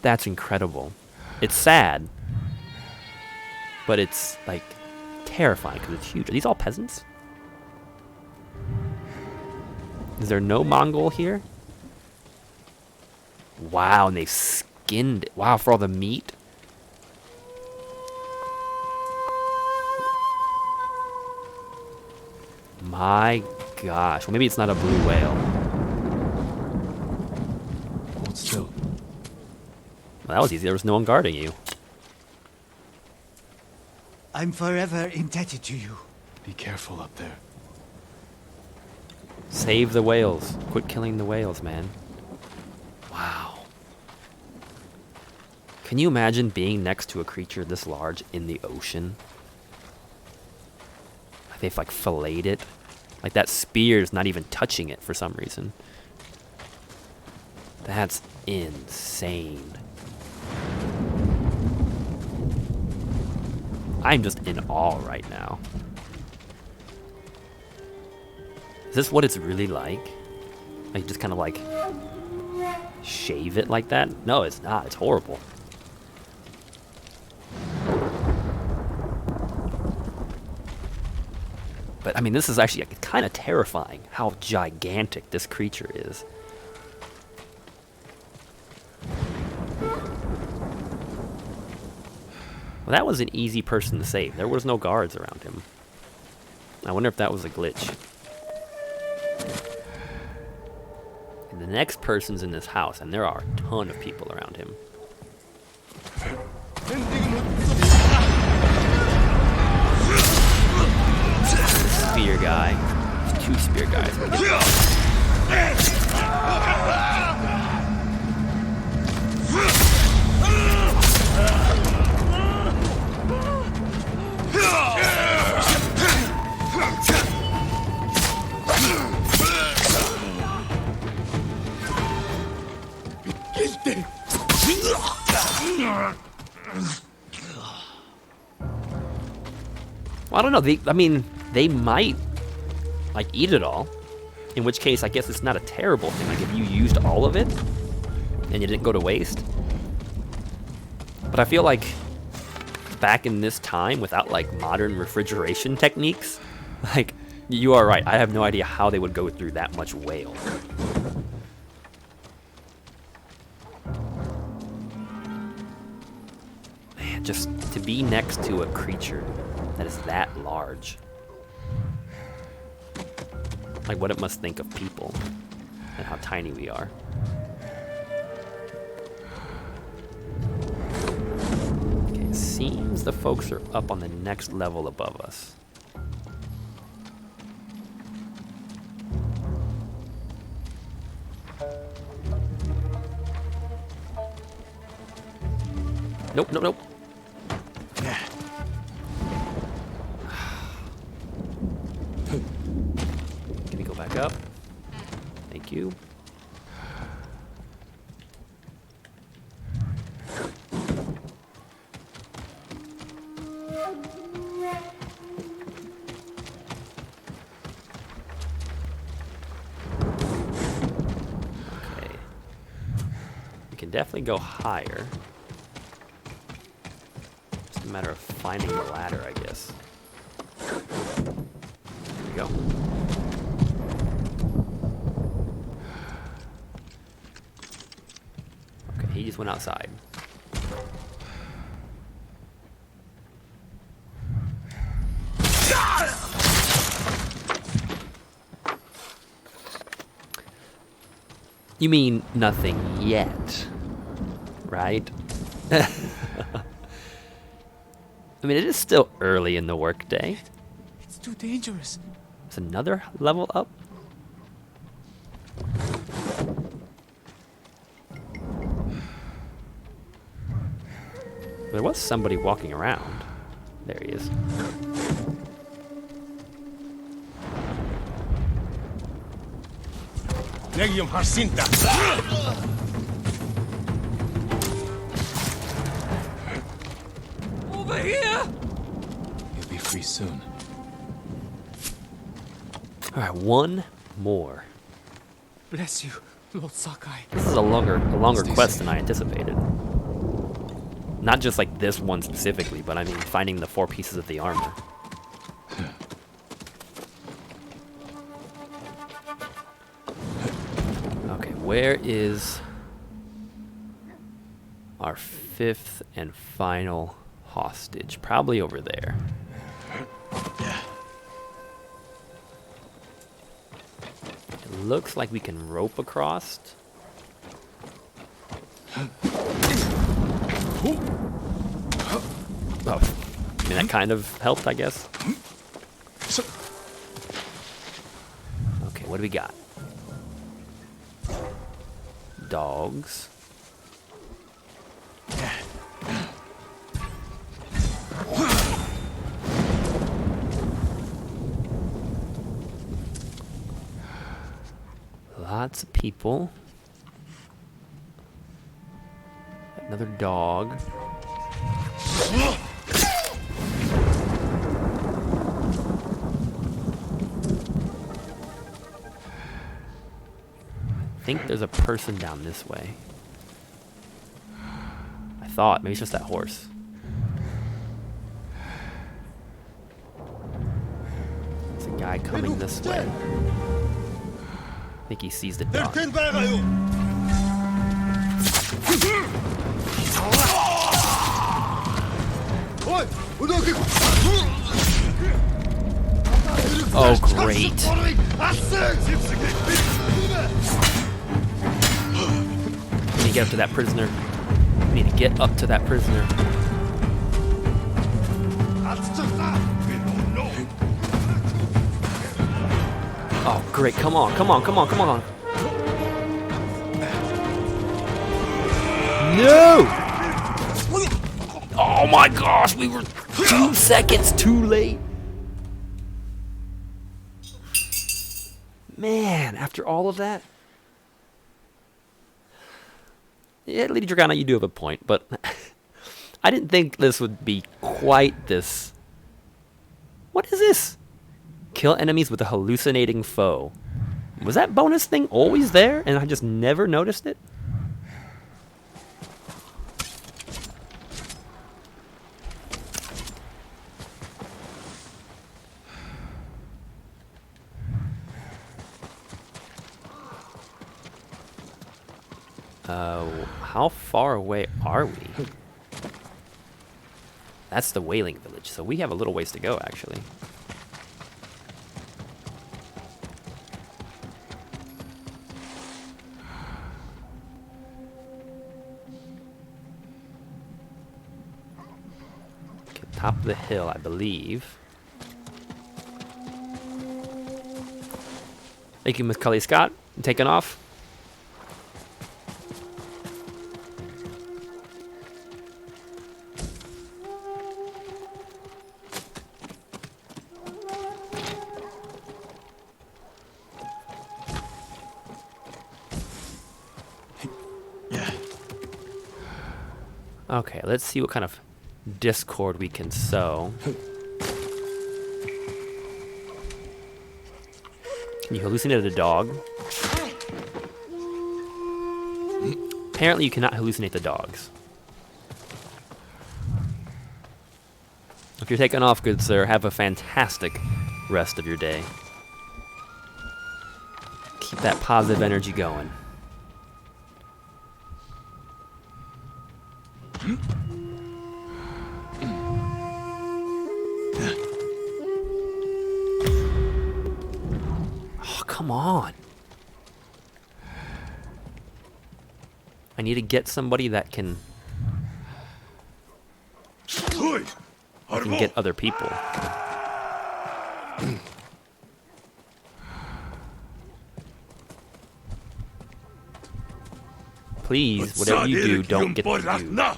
That's incredible. It's sad, but it's like terrifying because it's huge. Are these all peasants? Is there no Mongol here? Wow, and they skinned it. Wow, for all the meat. My gosh. Well, maybe it's not a blue whale. Hold still. Well, that was easy. There was no one guarding you. I'm forever indebted to you. Be careful up there. Save the whales. Quit killing the whales, man. Wow. Can you imagine being next to a creature this large in the ocean? Like they've like filleted it. Like that spear's not even touching it for some reason. That's insane. I'm just in awe right now. Is this what it's really like? Like just kind of like shave it like that? No, it's not. It's horrible. But I mean, this is actually kind of terrifying how gigantic this creature is. Well, that was an easy person to save. There was no guards around him. I wonder if that was a glitch. And the next person's in this house, and there are a ton of people around him. Spear guy. There's two spear guys. Well, I don't know. They might like eat it all. In which case, I guess it's not a terrible thing. Like if you used all of it and you didn't go to waste. But I feel like back in this time, without like modern refrigeration techniques, like you are right. I have no idea how they would go through that much whale. Man, just to be next to a creature that is that large. Like what it must think of people and how tiny we are. Okay, it seems the folks are up on the next level above us. Nope, nope, nope. Thank you. Okay. We can definitely go higher. Just a matter of finding the ladder, I guess. There we go. Okay, he just went outside. You mean nothing yet, right? I mean, it is still early in the workday. It's too dangerous. Is another level up? There was somebody walking around. There he is. Legium Harsinta. Over here! You'll be free soon. All right, one more. Bless you, Lord Sakai. This is a longer Stay quest safe. than I anticipated. Not just like this one specifically, but I mean finding the 4 pieces of the armor. Okay, where is our 5th and final hostage? Probably over there. It looks like we can rope across. Oh, I mean, that kind of helped, I guess. Okay, what do we got? Dogs. Lots of people. Another dog. I think there's a person down this way. I thought. Maybe it's just that horse. There's a guy coming this way. I think he sees the dog. Oh, great. We need to get up to that prisoner. We need to get up to that prisoner. Oh, great. Come on, come on, come on, come on. No! Oh my gosh, we were 2 seconds too late. Man, after all of that. Yeah, Lady Dragana, you do have a point, but I didn't think this would be quite this. What is this? Kill enemies with a hallucinating foe. Was that bonus thing always there and I just never noticed it? How far away are we? That's the whaling village, so we have a little ways to go, actually. Okay, top of the hill, I believe. Thank you, Miss Cully Scott. I'm taking off. Okay, let's see what kind of discord we can sow. Can you hallucinate a dog? Apparently you cannot hallucinate the dogs. If you're taking off, good sir, have a fantastic rest of your day. Keep that positive energy going. Oh, come on. I need to get somebody that can get other people. Please, whatever you do, don't get the dude.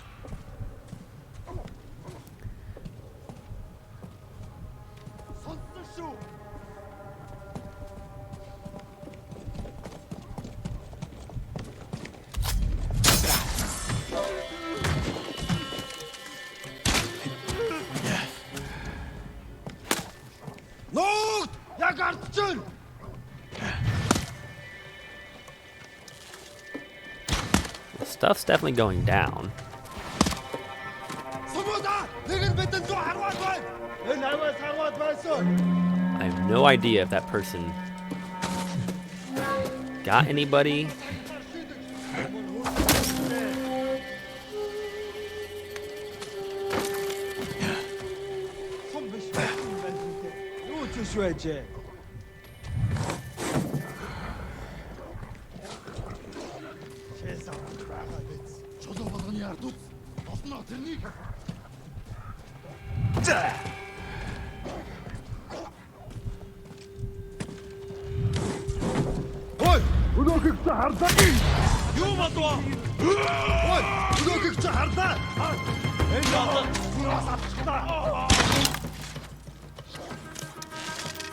Stuff's definitely going down. I have no idea if that person got anybody.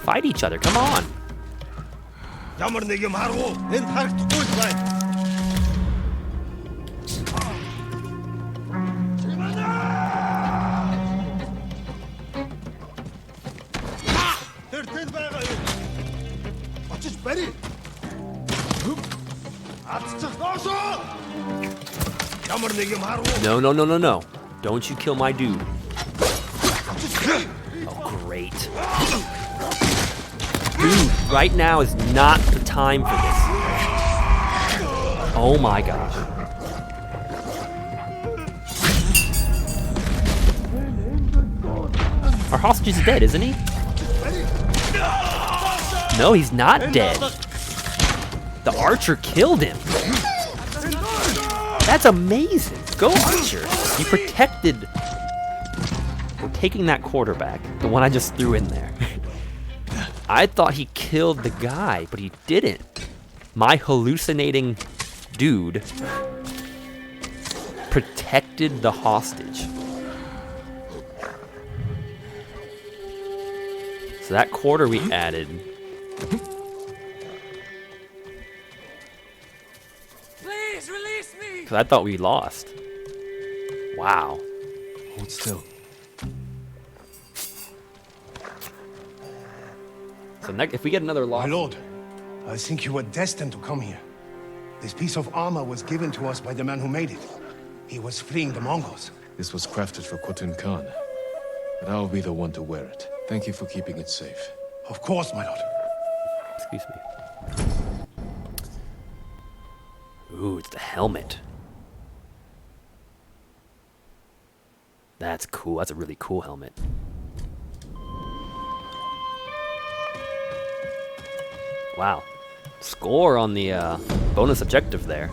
Fight each other, come on. No, no, no, no, no. Don't you kill my dude. Oh, great. Dude, right now is not the time for this. Oh my gosh. Our hostage is dead, isn't he? No, he's not dead. The archer killed him. That's amazing. Go archer. You protected. We're taking that quarterback, the one I just threw in there. I thought he killed the guy, but he didn't. My hallucinating dude protected the hostage. So that quarter we added. Please release me! Because I thought we lost. Wow. Hold still. So if we get another loss... My lord, I think you were destined to come here. This piece of armor was given to us by the man who made it. He was fleeing the Mongols. This was crafted for Khotun Khan, but I'll be the one to wear it. Thank you for keeping it safe. Of course, my lord. Excuse me. Ooh, it's the helmet. That's cool. That's a really cool helmet. Wow. Score on the bonus objective there.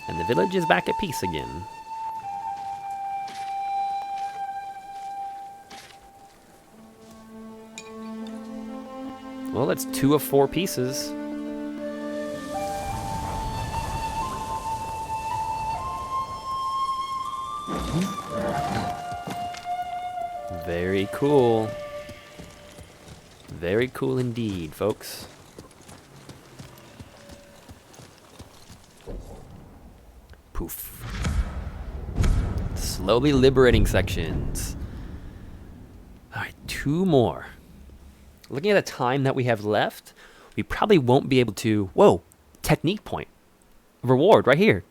And the village is back at peace again. Well, that's 2 of 4 pieces. Very cool. Very cool indeed, folks. Poof. Slowly liberating sections. Alright, 2 more. Looking at the time that we have left, we probably won't be able to... Whoa! Technique point. Reward right here.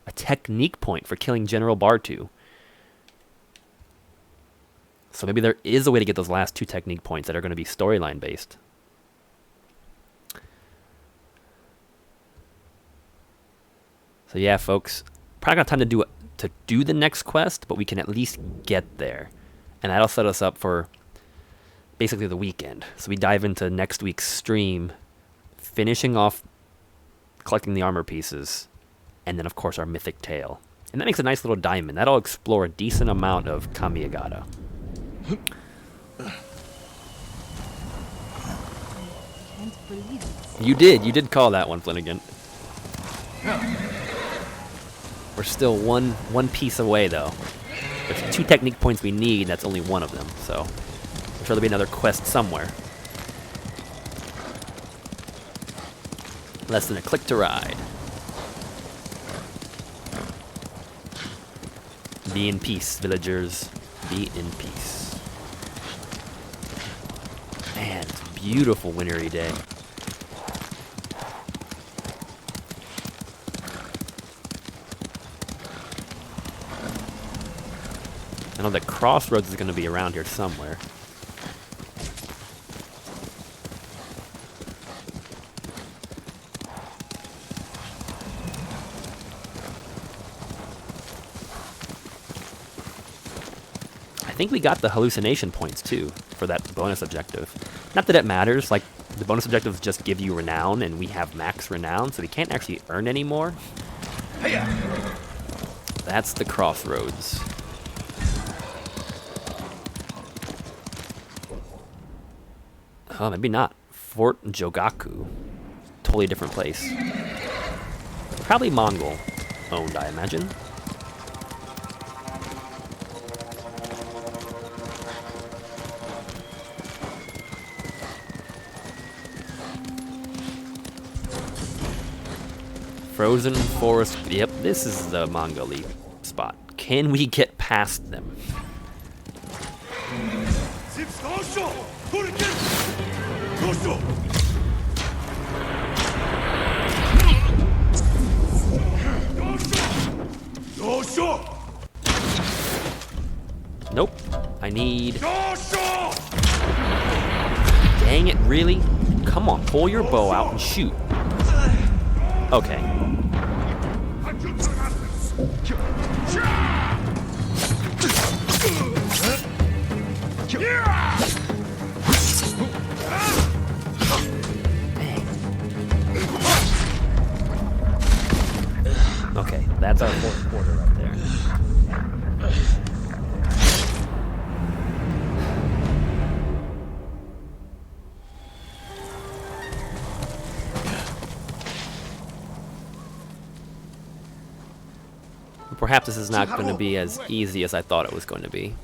A technique point for killing General Bartu. So maybe there is a way to get those last 2 technique points that are going to be storyline based. So yeah, folks, probably got time to do the next quest, but we can at least get there. And that'll set us up for basically the weekend. So we dive into next week's stream, finishing off collecting the armor pieces, and then of course our mythic tale. And that makes a nice little diamond. That'll explore a decent amount of Kamiagata. You did call that one, Flanagan. We're still one piece away though. There's 2 technique points we need, that's only one of them, so I'm sure there'll be another quest somewhere. Less than a click to ride. Be in peace, villagers. Be in peace. Man, it's a beautiful wintry day. I know the crossroads is going to be around here somewhere. I think we got the hallucination points too for that bonus objective. Not that it matters, like the bonus objectives just give you renown and we have max renown, so we can't actually earn any more. That's the crossroads. Oh, maybe not. Fort Jogaku. Totally different place. Probably Mongol owned, I imagine. Frozen forest. Yep, this is the Mongolian spot. Can we get past them? Nope. I need... Dang it, really? Come on, pull your bow out and shoot. Okay. Okay, that's our 4th quarter right there. Perhaps this is not going to be as easy as I thought it was going to be.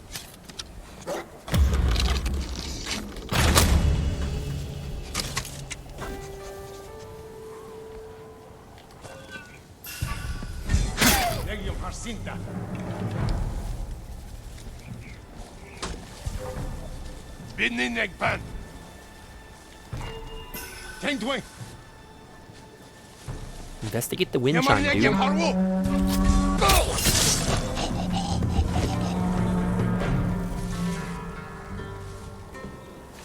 Investigate the wind chime, dude.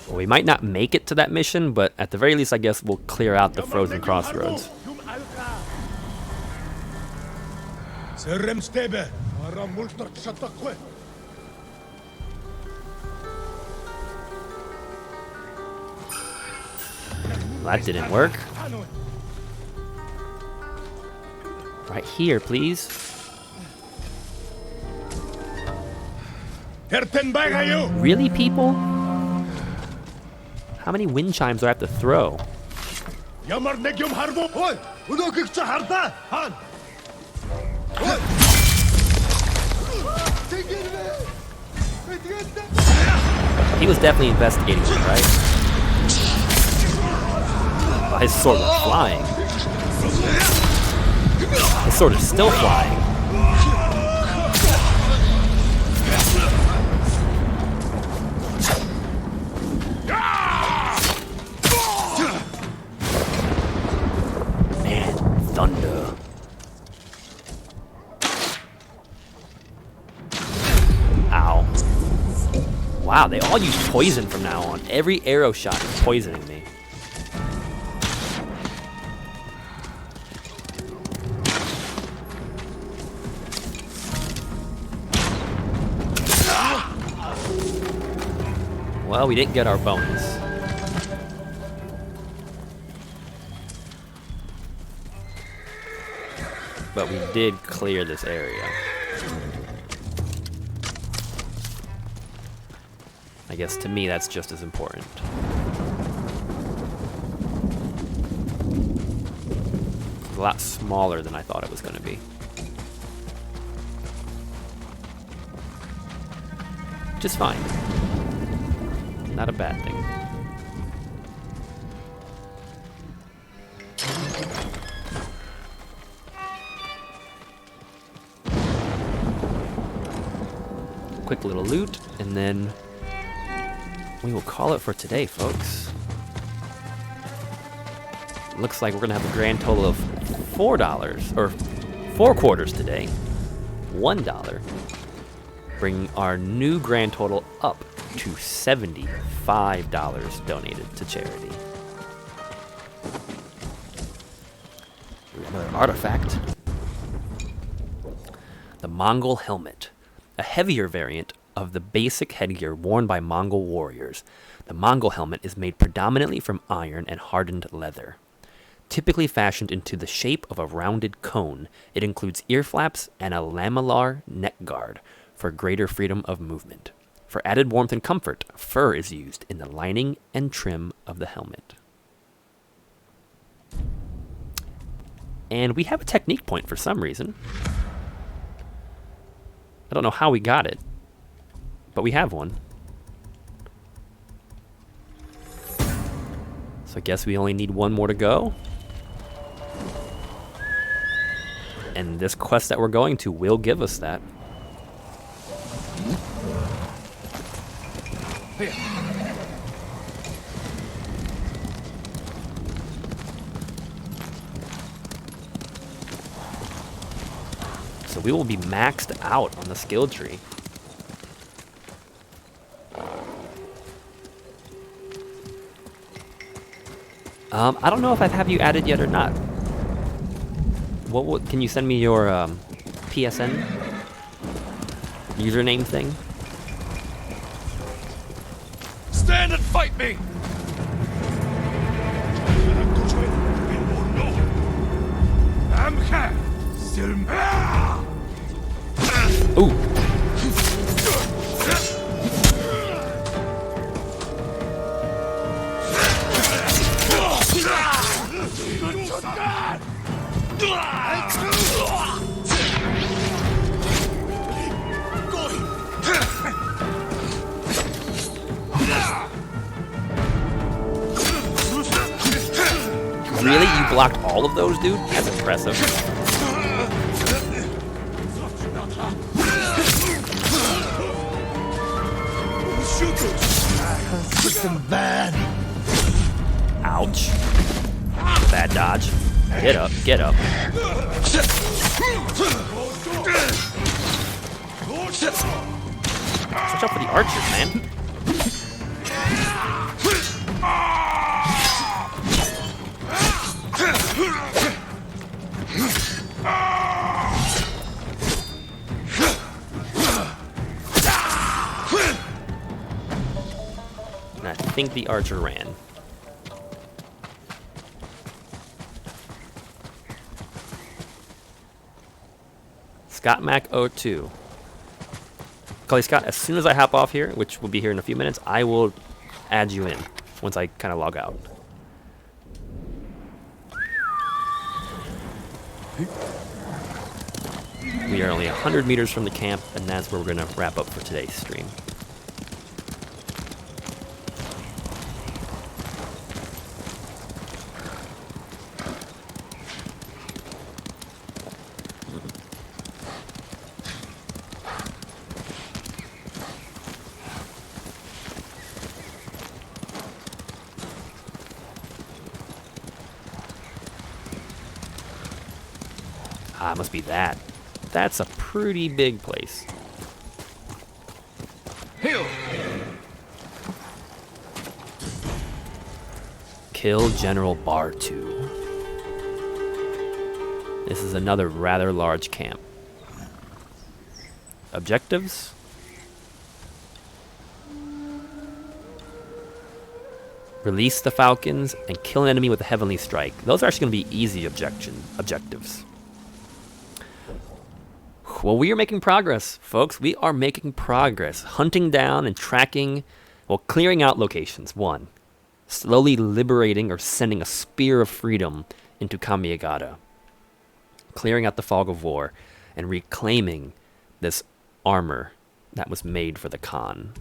Well, we might not make it to that mission, but at the very least, I guess we'll clear out the frozen crossroads. Well, that didn't work. Right here, please. Really, people? How many wind chimes do I have to throw? He was definitely investigating me, right? His sword was flying. His sword is still flying. Man, thunder. Ow. Wow, they all use poison from now on. Every arrow shot is poisoning me. Well, we didn't get our bonus. But we did clear this area. I guess to me that's just as important. It's a lot smaller than I thought it was going to be. Which is fine. Not a bad thing. Quick little loot, and then we will call it for today, folks. Looks like we're gonna have a grand total of $4, or 4 quarters today. $1. Bringing our new grand total up to $75 donated to charity. Another artifact. The Mongol helmet. A heavier variant of the basic headgear worn by Mongol warriors. The Mongol helmet is made predominantly from iron and hardened leather. Typically fashioned into the shape of a rounded cone, it includes ear flaps and a lamellar neck guard for greater freedom of movement. For added warmth and comfort, fur is used in the lining and trim of the helmet. And we have a technique point for some reason. I don't know how we got it, but we have one. So I guess we only need one more to go. And this quest that we're going to will give us that. So we will be maxed out on the skill tree. I don't know if I have you added yet or not. What can you send me your PSN username thing? Stand and fight me! Ooh. Really? You blocked all of those, dude? That's impressive. Bad. Ouch. Bad dodge. Get up, get up. Watch out for the archers, man. And I think the archer ran. Scott Mac 02. Cully Scott, as soon as I hop off here, which will be here in a few minutes, I will add you in once I kind of log out. We are only 100 meters from the camp, and that's where we're going to wrap up for today's stream. Ah, it must be that. That's a pretty big place. Heal! Kill General Bartu. This is another rather large camp. Objectives? Release the Falcons and kill an enemy with a heavenly strike. Those are actually going to be easy objectives. Well, we are making progress, folks. We are making progress. Hunting down and tracking, well, clearing out locations. 1. Slowly liberating or sending a spear of freedom into Kamiagata. Clearing out the fog of war and reclaiming this armor that was made for the Khan.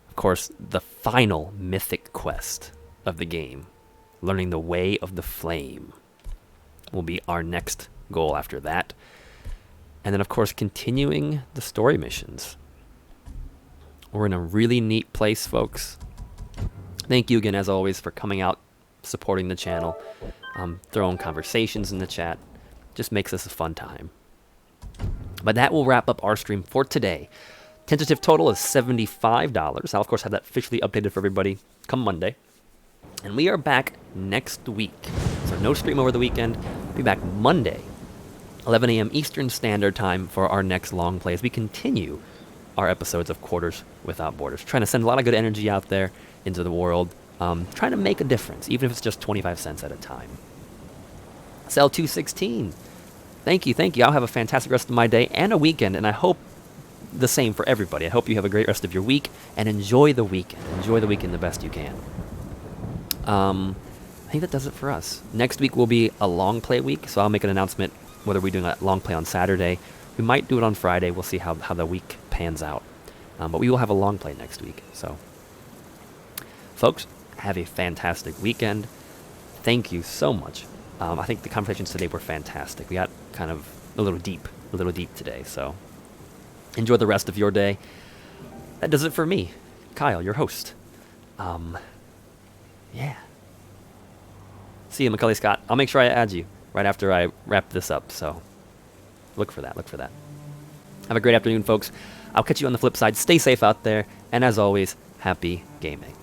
Of course, the final mythic quest of the game, learning the way of the flame, will be our next goal after that. And then, of course, continuing the story missions. We're in a really neat place, folks. Thank you again, as always, for coming out, supporting the channel, throwing conversations in the chat. Just makes this a fun time. But that will wrap up our stream for today. Tentative total is $75. I'll, of course, have that officially updated for everybody come Monday. And we are back next week. So no stream over the weekend. We'll be back Monday, 11 a.m. Eastern Standard Time for our next long play as we continue our episodes of Quarters Without Borders. Trying to send a lot of good energy out there into the world. Trying to make a difference, even if it's just 25 cents at a time. Cell 216. Thank you. I'll have a fantastic rest of my day and a weekend, and I hope the same for everybody. I hope you have a great rest of your week, and enjoy the weekend. Enjoy the weekend the best you can. I think that does it for us. Next week will be a long play week, so I'll make an announcement whether we're doing a long play on Saturday. We might do it on Friday. We'll see how the week pans out. But we will have a long play next week. So, folks, have a fantastic weekend. Thank you so much. I think the conversations today were fantastic. We got kind of a little deep today. So, enjoy the rest of your day. That does it for me, Kyle, your host. Yeah. See you, Macaulay Scott. I'll make sure I add you right after I wrap this up. So, look for that. Have a great afternoon, folks. I'll catch you on the flip side. Stay safe out there. And as always, happy gaming.